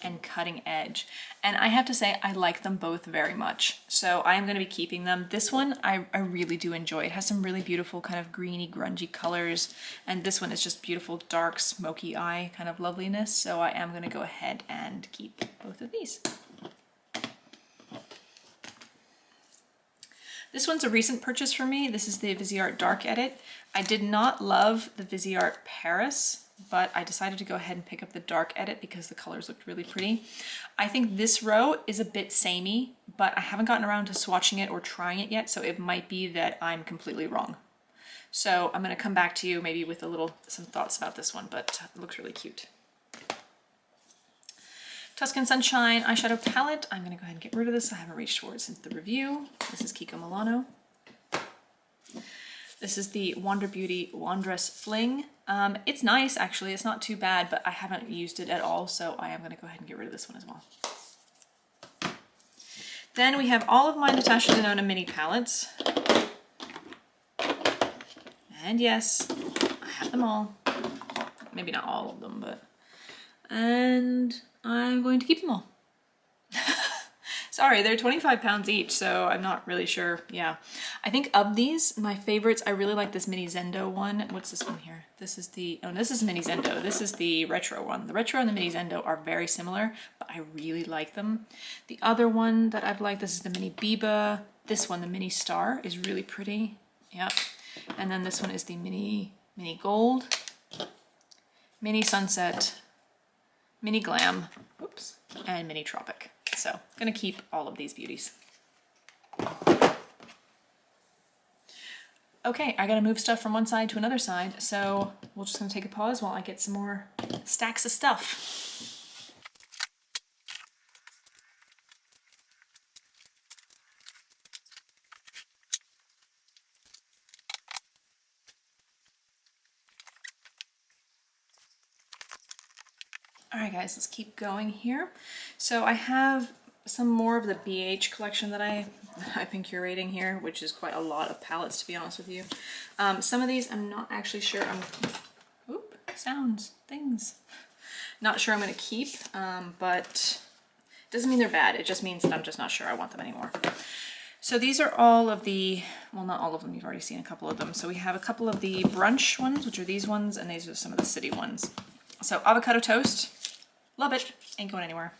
and Cutting Edge. And I have to say, I like them both very much. So I am going to be keeping them. This one, I really do enjoy. It has some really beautiful kind of greeny, grungy colors. And this one is just beautiful, dark, smoky eye kind of loveliness. So I am going to go ahead and keep both of these. This one's a recent purchase for me. This is the Viseart Dark Edit. I did not love the Viseart Paris, but I decided to go ahead and pick up the Dark Edit because the colors looked really pretty. I think this row is a bit samey, but I haven't gotten around to swatching it or trying it yet, so it might be that I'm completely wrong. So I'm going to come back to you maybe with some thoughts about this one, but it looks really cute. Tuscan Sunshine Eyeshadow Palette. I'm going to go ahead and get rid of this. I haven't reached for it since the review. This is Kiko Milano. This is the Wander Beauty Wandress Fling. It's nice, actually. It's not too bad, but I haven't used it at all, so I am going to go ahead and get rid of this one as well. Then we have all of my Natasha Denona mini palettes. And yes, I have them all. Maybe not all of them, but... And I'm going to keep them all. Sorry, they're 25 pounds each, so I'm not really sure. Yeah, I think of these, my favorites, I really like this Mini Zendo one. What's this one here? This is the, oh, this is Mini Zendo. This is the retro one. The retro and the Mini Zendo are very similar, but I really like them. The other one that I've liked, this is the Mini Biba. This one, the Mini Star, is really pretty. Yep. And then this one is the Mini Gold, Mini Sunset, Mini Glam, oops, and Mini Tropic. So I'm gonna keep all of these beauties. Okay, I gotta move stuff from one side to another side, so we're just gonna take a pause while I get some more stacks of stuff. All right, guys, let's keep going here. So I have some more of the BH collection that I've been curating here, which is quite a lot of palettes, to be honest with you. Some of these I'm not actually sure things. Not sure I'm gonna keep, but it doesn't mean they're bad. It just means that I'm just not sure I want them anymore. So these are all of the, well, not all of them, you've already seen a couple of them. So we have a couple of the brunch ones, which are these ones, and these are some of the city ones. So avocado toast, love it, ain't going anywhere.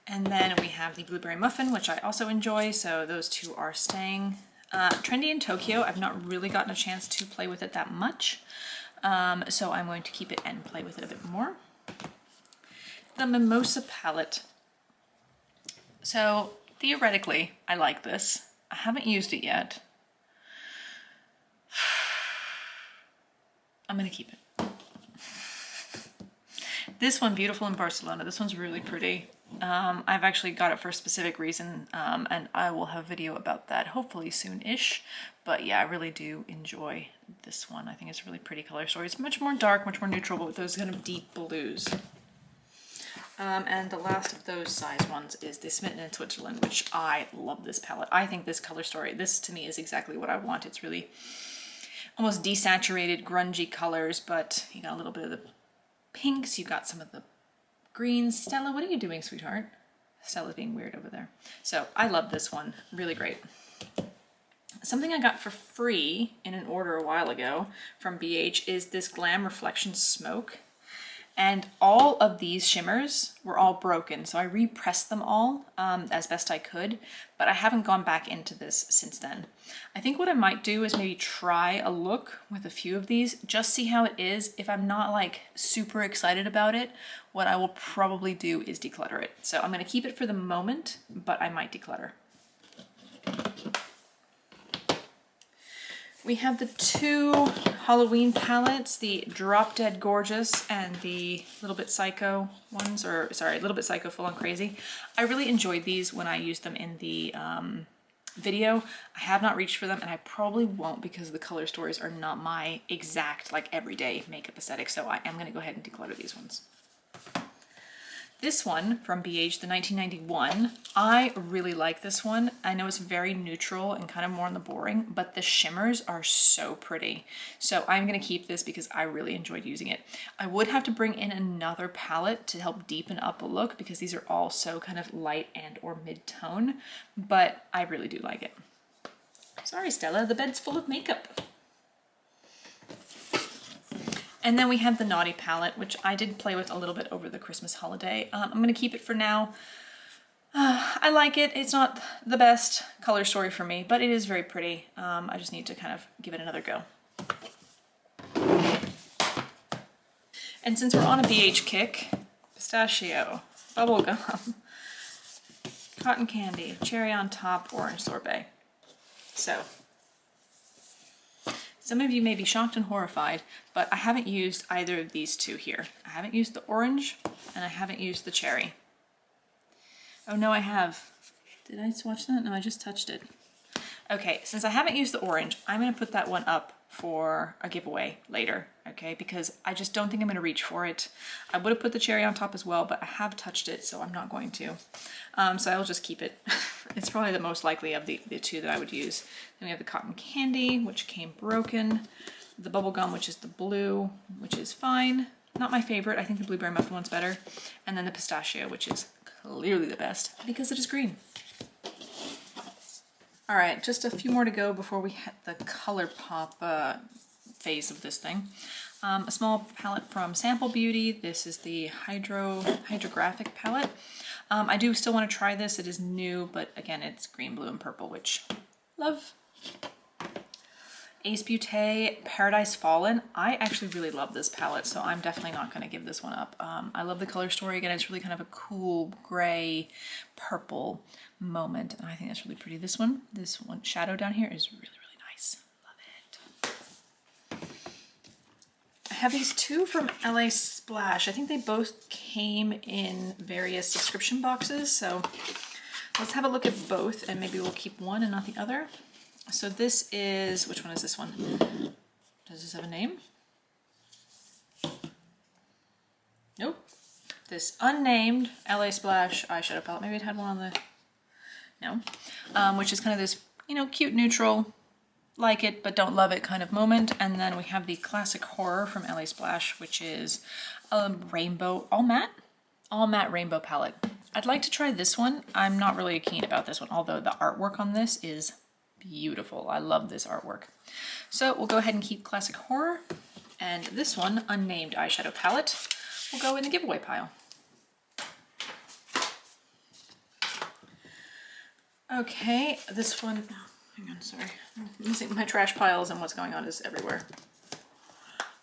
And then we have the blueberry muffin, which I also enjoy, so those two are staying. Trendy in Tokyo, I've not really gotten a chance to play with it that much, so I'm going to keep it and play with it a bit more. The Mimosa Palette. So theoretically, I like this. I haven't used it yet. I'm gonna keep it. This one, Beautiful in Barcelona, this one's really pretty. I've actually got it for a specific reason, and I will have a video about that hopefully soon-ish. But yeah, I really do enjoy this one. I think it's a really pretty color story. It's much more dark, much more neutral, but with those kind of deep blues. And the last of those size ones is the Smitten in Switzerland, which I love this palette. I think this color story, this to me is exactly what I want. It's really almost desaturated, grungy colors, but you got a little bit of the pinks, you got some of the greens. Stella, what are you doing, sweetheart? Stella's being weird over there. So I love this one, really great. Something I got for free in an order a while ago from BH is this Glam Reflection Smoke. And all of these shimmers were all broken, so I repressed them all as best I could, but I haven't gone back into this since then. I think what I might do is maybe try a look with a few of these, just see how it is. If I'm not like super excited about it, what I will probably do is declutter it. So I'm gonna keep it for the moment, but I might declutter. We have the two Halloween palettes, the Drop Dead Gorgeous and the Little Bit Psycho ones, or sorry, Little Bit Psycho Full on Crazy. I really enjoyed these when I used them in the video. I have not reached for them, and I probably won't because the color stories are not my exact like everyday makeup aesthetic, so I am gonna go ahead and declutter these ones. This one from BH, the 1991, I really like this one. I know it's very neutral and kind of more on the boring, but the shimmers are so pretty. So I'm gonna keep this because I really enjoyed using it. I would have to bring in another palette to help deepen up a look because these are all so kind of light and or mid-tone, but I really do like it. Sorry, Stella, the bed's full of makeup. And then we have the Naughty palette, which I did play with a little bit over the Christmas holiday. I'm gonna keep it for now. I like it. It's not the best color story for me, but it is very pretty. I just need to kind of give it another go. And since we're on a BH kick, pistachio, bubblegum, cotton candy, cherry on top, orange sorbet. So, some of you may be shocked and horrified, but I haven't used either of these two here. I haven't used the orange and I haven't used the cherry. Oh no, I have. Did I swatch that? No, I just touched it. Okay, since I haven't used the orange, I'm gonna put that one up for a giveaway later, okay? Because I just don't think I'm gonna reach for it. I would have put the cherry on top as well, but I have touched it, so I'm not going to. So I'll just keep it. It's probably the most likely of the two that I would use. Then we have the cotton candy, which came broken. The bubblegum, which is the blue, which is fine. Not my favorite. I think the blueberry muffin one's better. And then the pistachio, which is clearly the best because it is green. All right, just a few more to go before we hit the color pop phase of this thing. A small palette from Sample Beauty. This is the Hydrographic palette. I do still want to try this. It is new, but again, it's green, blue, and purple, which love. Ace Beauté Paradise Fallen. I actually really love this palette, so I'm definitely not going to give this one up. I love the color story. Again, it's really kind of a cool gray purple moment, and I think that's really pretty. This one shadow down here is really, really nice. Love it. I have these two from LA Splash. I think they both came in various subscription boxes, so let's have a look at both, and maybe we'll keep one and not the other. So this is, which one is this one? Does this have a name? Nope. This unnamed LA Splash eyeshadow palette. Maybe it had one on the, no. Which is kind of this, you know, cute neutral, like it but don't love it kind of moment. And then we have the Classic Horror from LA Splash, which is a rainbow, all matte rainbow palette. I'd like to try this one. I'm not really keen about this one, although the artwork on this is beautiful. I love this artwork. So we'll go ahead and keep Classic Horror, and this one, Unnamed eyeshadow palette, will go in the giveaway pile. Okay, this one, oh, hang on, sorry. I'm missing my trash piles and what's going on is everywhere.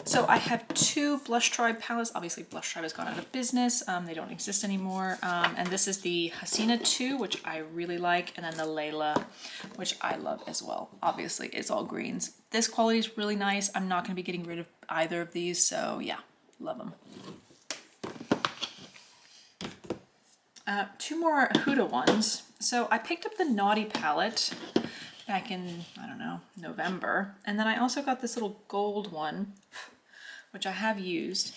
So I have two Blush Tribe palettes. Obviously Blush Tribe has gone out of business. They don't exist anymore. And this is the Hasina 2, which I really like, and then the Layla, which I love as well. Obviously it's all greens. This quality is really nice. I'm not going to be getting rid of either of these, so yeah, love them. Two more Huda ones. So I picked up the Naughty palette back in, I don't know, November. And then I also got this little gold one, which I have used.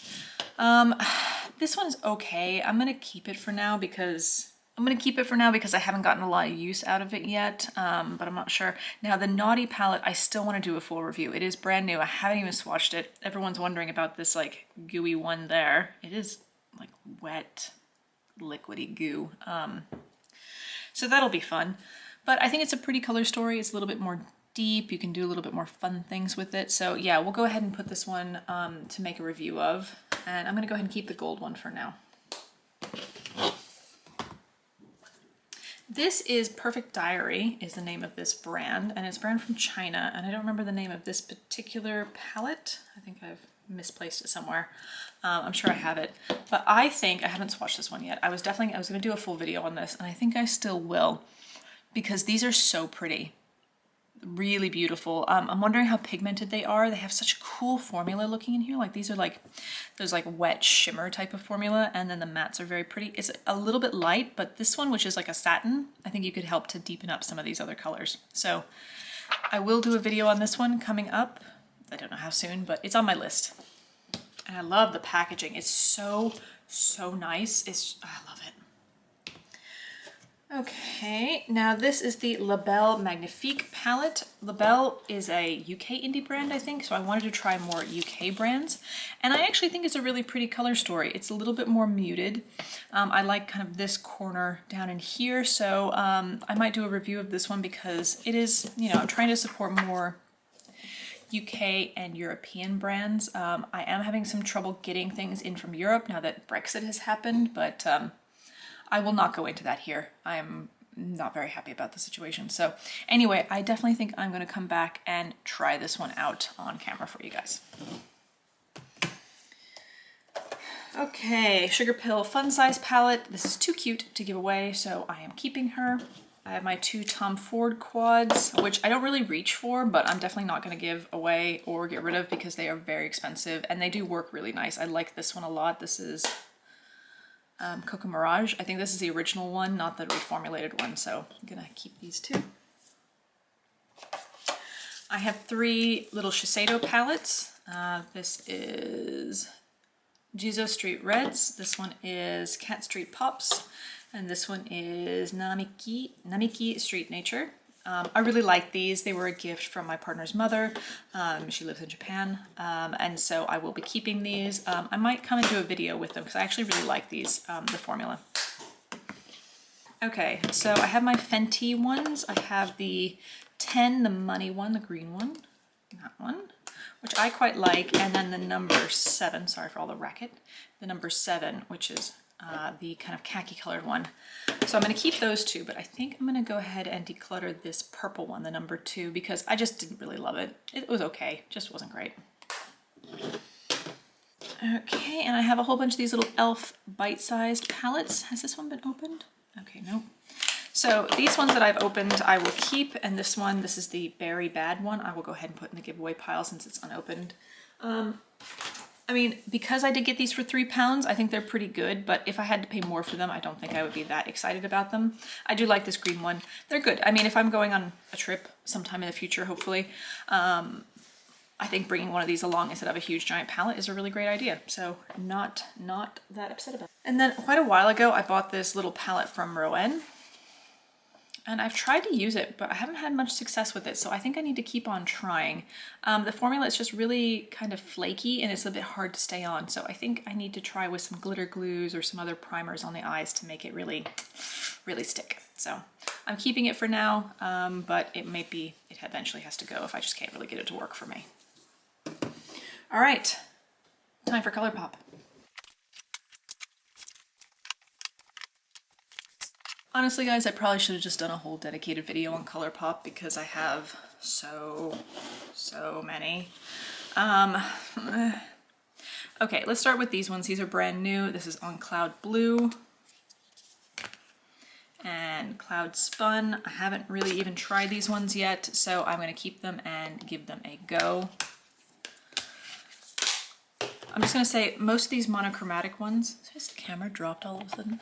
This one is okay. I'm gonna keep it for now because I haven't gotten a lot of use out of it yet, but I'm not sure. Now the Naughty palette, I still want to do a full review. It is brand new. I haven't even swatched it. Everyone's wondering about this like gooey one there. It is like wet, liquidy goo. So that'll be fun. But I think it's a pretty color story. It's a little bit more deep. You can do a little bit more fun things with it. So yeah, we'll go ahead and put this one to make a review of. And I'm gonna go ahead and keep the gold one for now. This is Perfect Diary is the name of this brand, and it's a brand from China, and I don't remember the name of this particular palette. I think I've misplaced it somewhere. I'm sure I have it, but I think I haven't swatched this one yet. I was going to do a full video on this, and I think I still will, because these are so pretty. Really beautiful. I'm wondering how pigmented they are. They have such a cool formula looking in here. Like these are like those like wet shimmer type of formula, and then the mattes are very pretty. It's a little bit light, but this one, which is like a satin, I think you could help to deepen up some of these other colors. So I will do a video on this one coming up. I don't know how soon, but it's on my list. And I love the packaging. It's so nice. I love it. Okay, now this is the La Belle Magnifique palette. La Belle is a UK indie brand, I think, so I wanted to try more UK brands. And I actually think it's a really pretty color story. It's a little bit more muted. I like kind of this corner down in here, so I might do a review of this one because it is, you know, I'm trying to support more UK and European brands. I am having some trouble getting things in from Europe now that Brexit has happened, but I will not go into that here. I'm not very happy about the situation. So anyway, I definitely think I'm going to come back and try this one out on camera for you guys. Okay, Sugar Pill Fun Size palette. This is too cute to give away, so I am keeping her. I have my two Tom Ford quads, which I don't really reach for, but I'm definitely not going to give away or get rid of because they are very expensive and they do work really nice. I like this one a lot. This is Coco Mirage. I think this is the original one, not the reformulated one, so I'm gonna keep these two. I have three little Shiseido palettes. This is Jizo Street Reds, this one is Cat Street Pops, and this one is Namiki Street Nature. I really like these. They were a gift from my partner's mother. She lives in Japan, and so I will be keeping these. I might come and do a video with them because I actually really like these, the formula. Okay, so I have my Fenty ones. I have the 10, the money one, the green one, that one, which I quite like, and then the number 7, sorry for all the racket, the number 7, which is the kind of khaki colored one. So I'm going to keep those two, but I think I'm going to go ahead and declutter this purple one, the number 2, because I just didn't really love it. It was okay, just wasn't great. Okay, and I have a whole bunch of these little e.l.f. bite-sized palettes. Has this one been opened? Okay, no. So these ones that I've opened, I will keep, and this one, this is the Berry Bad one, I will go ahead and put in the giveaway pile since it's unopened. I mean, because I did get these for £3, I think they're pretty good, but if I had to pay more for them, I don't think I would be that excited about them. I do like this green one. They're good. I mean, if I'm going on a trip sometime in the future, hopefully, I think bringing one of these along instead of a huge giant palette is a really great idea. So not that upset about it. And then quite a while ago, I bought this little palette from Rouen. And I've tried to use it, but I haven't had much success with it, so I think I need to keep on trying. The formula is just really kind of flaky and it's a bit hard to stay on, so I think I need to try with some glitter glues or some other primers on the eyes to make it really stick. So I'm keeping it for now, but it eventually has to go if I just can't really get it to work for me. All right, time for ColourPop. Honestly, guys, I probably should have just done a whole dedicated video on ColourPop because I have so many. Okay, let's start with these ones. These are brand new. This is on Cloud Blue and Cloud Spun. I haven't really even tried these ones yet, so I'm going to keep them and give them a go. I'm just going to say most of these monochromatic ones, has the camera dropped all of a sudden?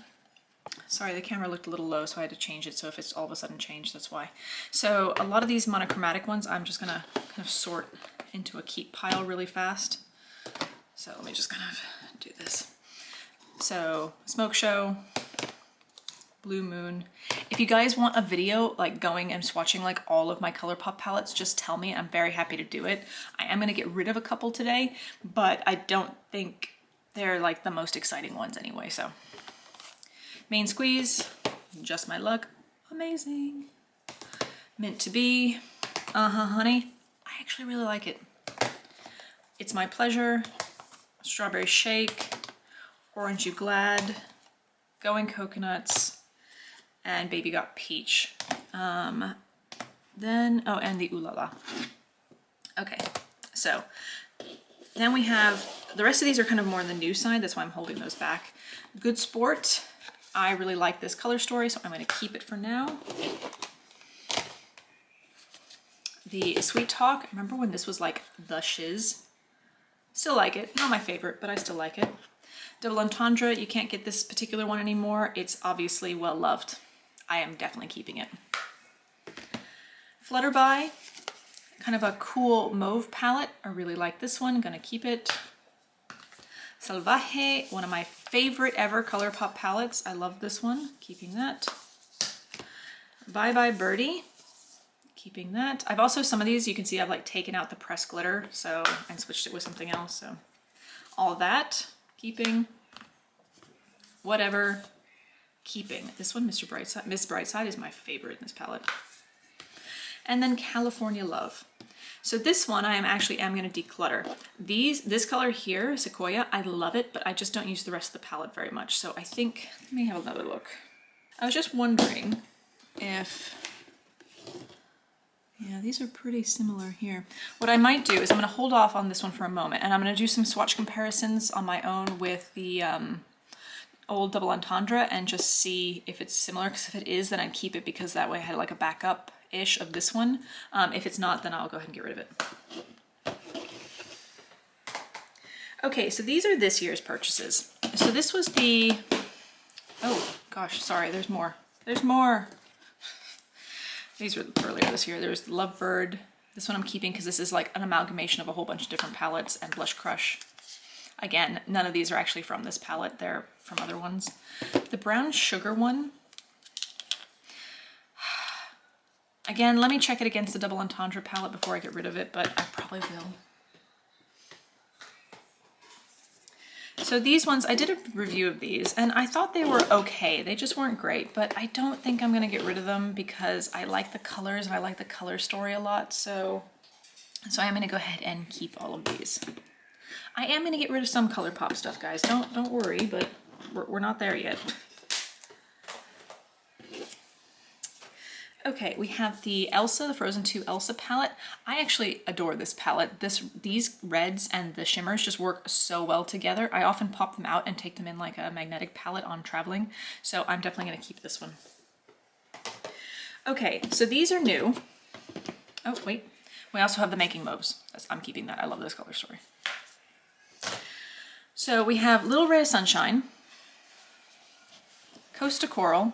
Sorry, the camera looked a little low, so I had to change it. So if it's all of a sudden changed, that's why. So a lot of these monochromatic ones, I'm just gonna kind of sort into a keep pile really fast. So let me just kind of do this. So Smoke Show, Blue Moon. If you guys want a video like going and swatching like all of my ColourPop palettes, just tell me. I'm very happy to do it. I am gonna get rid of a couple today, but I don't think they're like the most exciting ones anyway, so. Main Squeeze, Just My Luck, amazing. Meant to Be, Honey, I actually really like it. It's My Pleasure, Strawberry Shake, Orange You Glad, Going Coconuts, and Baby Got Peach. And the Ooh La La. Okay, so then we have, the rest of these are kind of more on the new side, that's why I'm holding those back. Good Sport. I really like this color story, so I'm going to keep it for now. The Sweet Talk, remember when this was like the shiz? Still like it, not my favorite, but I still like it. Double Entendre, you can't get this particular one anymore. It's obviously well loved. I am definitely keeping it. Flutterby, kind of a cool mauve palette. I really like this one, gonna keep it. Salvaje, one of my favorite ever ColourPop palettes. I love this one, keeping that. Bye Bye Birdie, keeping that. I've also, some of these, you can see I've like taken out the pressed glitter, so, and switched it with something else, so. All that, keeping. Whatever, keeping. This one, Miss Brightside is my favorite in this palette. And then California Love. So this one I am going to declutter. This color here, Sequoia, I love it, but I just don't use the rest of the palette very much. So I think, let me have another look. I was just wondering if, yeah, these are pretty similar here. What I might do is I'm going to hold off on this one for a moment, and I'm going to do some swatch comparisons on my own with the old Double Entendre and just see if it's similar, because if it is, then I'd keep it, because that way I had like a backup-ish of this one. If it's not, then I'll go ahead and get rid of it. Okay, so these are this year's purchases. So this was the, oh gosh, sorry, there's more. There's more. These were earlier this year. There's Lovebird. This one I'm keeping because this is like an amalgamation of a whole bunch of different palettes, and Blush Crush. Again, none of these are actually from this palette. They're from other ones. The Brown Sugar one. Again, let me check it against the Double Entendre palette before I get rid of it, but I probably will. So these ones, I did a review of these and I thought they were okay. They just weren't great, but I don't think I'm gonna get rid of them because I like the colors and I like the color story a lot. So I'm gonna go ahead and keep all of these. I am gonna get rid of some ColourPop stuff, guys. Don't worry, but we're not there yet. Okay, we have the Elsa, the Frozen 2 Elsa palette. I actually adore this palette. These reds and the shimmers just work so well together. I often pop them out and take them in like a magnetic palette on traveling. So I'm definitely gonna keep this one. Okay, so these are new. Oh, wait. We also have the Making Mauves. I'm keeping that. I love this color story. So we have Little Ray of Sunshine, Costa Coral,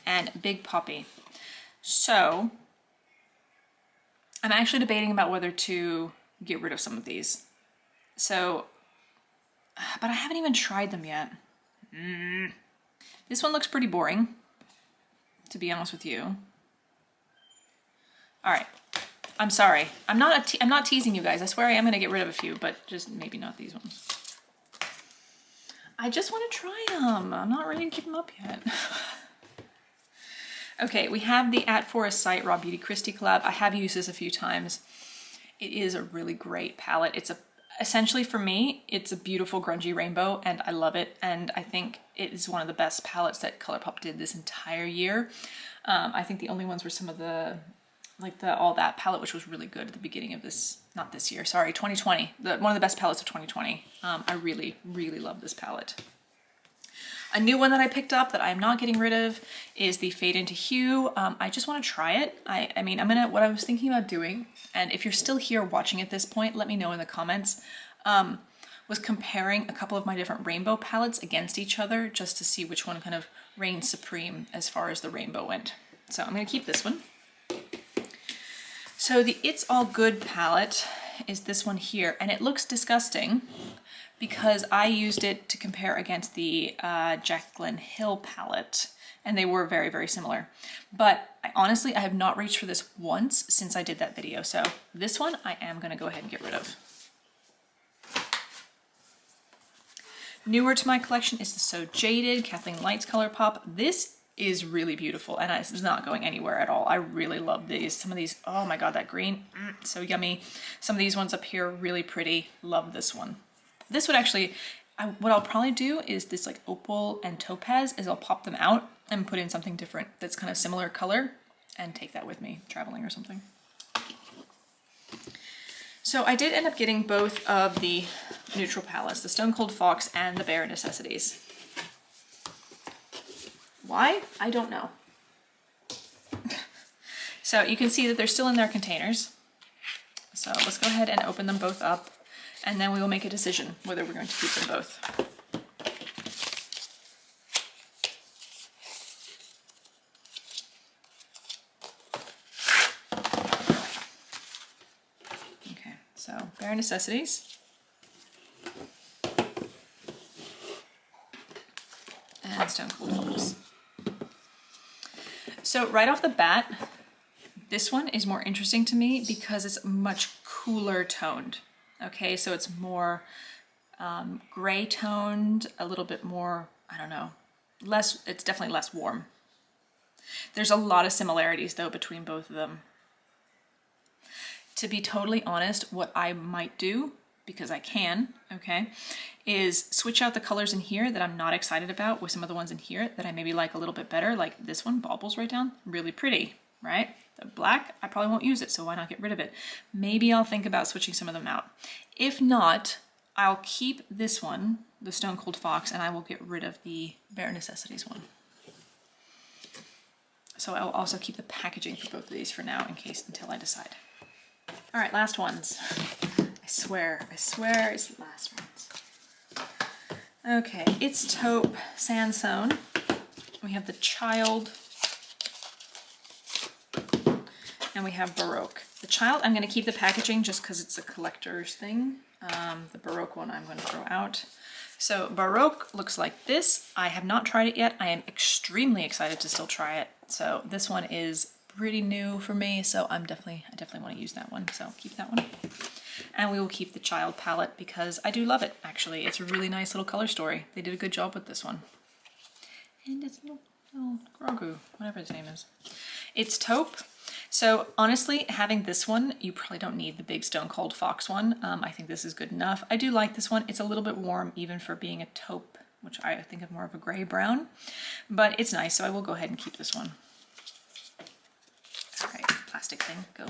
and Big Poppy. So I'm actually debating about whether to get rid of some of these. So, but I haven't even tried them yet. This one looks pretty boring, to be honest with you. All right, I'm sorry. I'm not teasing you guys. I swear I am gonna get rid of a few, but just maybe not these ones. I just want to try them. I'm not ready to give them up yet. Okay, we have the At Forest Sight Raw Beauty Christie collab. I have used this a few times. It is a really great palette. Essentially for me, it's a beautiful grungy rainbow and I love it. And I think it is one of the best palettes that ColourPop did this entire year. I think the only ones were some of the like all that palette, which was really good at the beginning of this, not this year, sorry, 2020. One of the best palettes of 2020. I really, really love this palette. A new one that I picked up that I'm not getting rid of is the Fade into Hue. I just want to try it. I mean, what I was thinking about doing, and if you're still here watching at this point, let me know in the comments, was comparing a couple of my different rainbow palettes against each other just to see which one kind of reigned supreme as far as the rainbow went. So I'm going to keep this one. So the It's All Good palette is this one here, and it looks disgusting because I used it to compare against the Jaclyn Hill palette, and they were very, very similar. But honestly, I have not reached for this once since I did that video. So this one I am gonna go ahead and get rid of. Newer to my collection is the So Jaded Kathleen Lights ColourPop. This is really beautiful, and it's not going anywhere at all. I really love these. Some of these, oh my God, that green, so yummy. Some of these ones up here, really pretty. Love this one. This would actually, what I'll probably do is this like opal and topaz is I'll pop them out and put in something different that's kind of similar color and take that with me traveling or something. So I did end up getting both of the neutral palettes, the Stone Cold Fox and the Bare Necessities. Why? I don't know. So you can see that they're still in their containers. So let's go ahead and open them both up, and then we will make a decision whether we're going to keep them both. Okay, so Bare Necessities. And Stone Cold Fox. So right off the bat, this one is more interesting to me because it's much cooler toned. Okay, so it's more gray toned, a little bit more, I don't know, it's definitely less warm. There's a lot of similarities though between both of them. To be totally honest, what I might do, because I can, okay, is switch out the colors in here that I'm not excited about with some of the ones in here that I maybe like a little bit better, like this one, Baubles right down, really pretty, right? The black, I probably won't use it, so why not get rid of it? Maybe I'll think about switching some of them out. If not, I'll keep this one, the Stone Cold Fox, and I will get rid of the Bare Necessities one. So I'll also keep the packaging for both of these for now until I decide. All right, last ones. I swear it's the last ones. Okay, It's Taupe Sandstone. We have the Child, and we have Baroque. The Child, I'm going to keep the packaging just because it's a collector's thing. The Baroque one I'm going to throw out. So Baroque looks like this. I have not tried it yet. I am extremely excited to still try it. So this one is pretty new for me, so I definitely want to use that one. So keep that one. And we will keep the Child palette because I do love it, actually. It's a really nice little color story. They did a good job with this one. And it's little Grogu, whatever his name is. It's Taupe. So honestly, having this one, you probably don't need the big Stone Cold Fox one. I think this is good enough. I do like this one. It's a little bit warm even for being a taupe, which I think of more of a gray brown, but it's nice. So I will go ahead and keep this one. All right, plastic thing, go.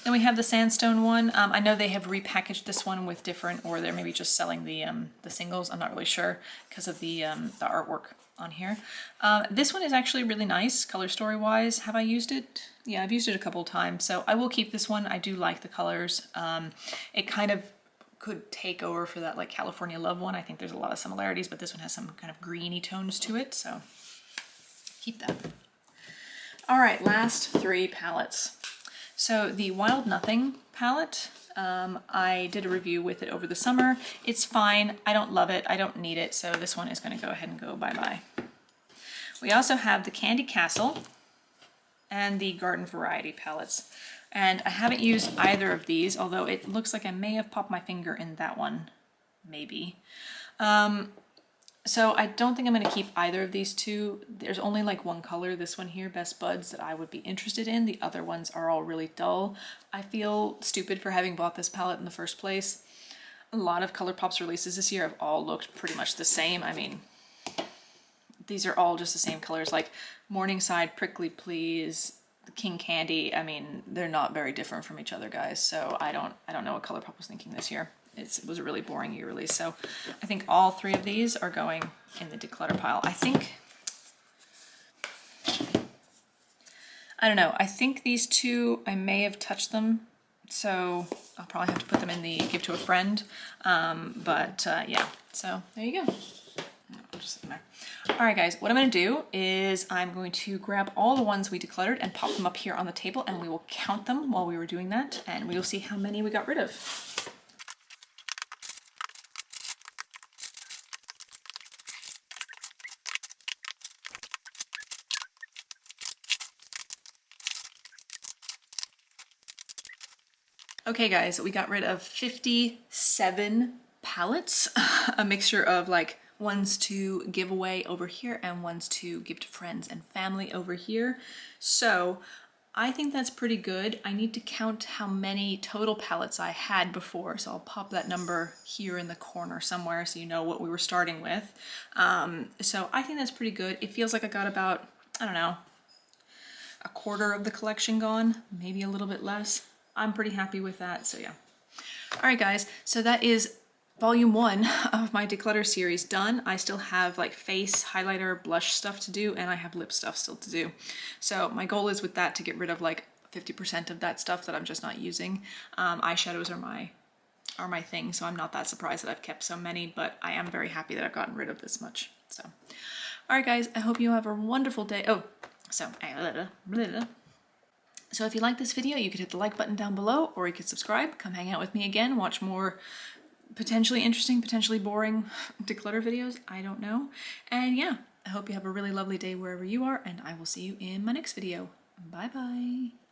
Then we have the Sandstone one. I know they have repackaged this one with different, or they're maybe just selling the singles. I'm not really sure because of the artwork on here. This one is actually really nice, color story wise. Have I used it? Yeah, I've used it a couple of times, so I will keep this one. I do like the colors. It kind of could take over for that like California Love one. I think there's a lot of similarities, but this one has some kind of greeny tones to it, so keep that. All right, last three palettes. So the Wild Nothing palette, I did a review with it over the summer. It's fine. I don't love it. I don't need it. So this one is going to go ahead and go bye-bye. We also have the Candy Castle and the Garden Variety palettes. And I haven't used either of these, although it looks like I may have popped my finger in that one, maybe. So I don't think I'm going to keep either of these two. There's only like one color, this one here, Best Buds, that I would be interested in. The other ones are all really dull. I feel stupid for having bought this palette in the first place. A lot of ColourPop's releases this year have all looked pretty much the same. I mean, these are all just the same colors, like Morningside, Prickly Please, the King Candy, I mean, they're not very different from each other, guys. So I don't know what ColourPop was thinking this year. It was a really boring year release. So I think all three of these are going in the declutter pile. I don't know. I think these two, I may have touched them, so I'll probably have to put them in the give to a friend. Yeah, so there you go. I'll just sit them there. All right, guys, what I'm going to do is I'm going to grab all the ones we decluttered and pop them up here on the table, and we will count them while we were doing that, and we will see how many we got rid of. Okay guys, we got rid of 57 palettes, a mixture of like ones to give away over here and ones to give to friends and family over here. So I think that's pretty good. I need to count how many total palettes I had before, so I'll pop that number here in the corner somewhere so you know what we were starting with. So I think that's pretty good. It feels like I got about, I don't know, a quarter of the collection gone, maybe a little bit less. I'm pretty happy with that, so yeah. All right, guys, so that is volume 1 of my declutter series done. I still have like face, highlighter, blush stuff to do, and I have lip stuff still to do. So my goal is with that to get rid of like 50% of that stuff that I'm just not using. Eyeshadows are my thing, so I'm not that surprised that I've kept so many, but I am very happy that I've gotten rid of this much. So, all right, guys, I hope you have a wonderful day. So if you like this video, you could hit the like button down below, or you could subscribe, come hang out with me again, watch more potentially interesting, potentially boring declutter videos, I don't know. And yeah, I hope you have a really lovely day wherever you are, and I will see you in my next video. Bye bye.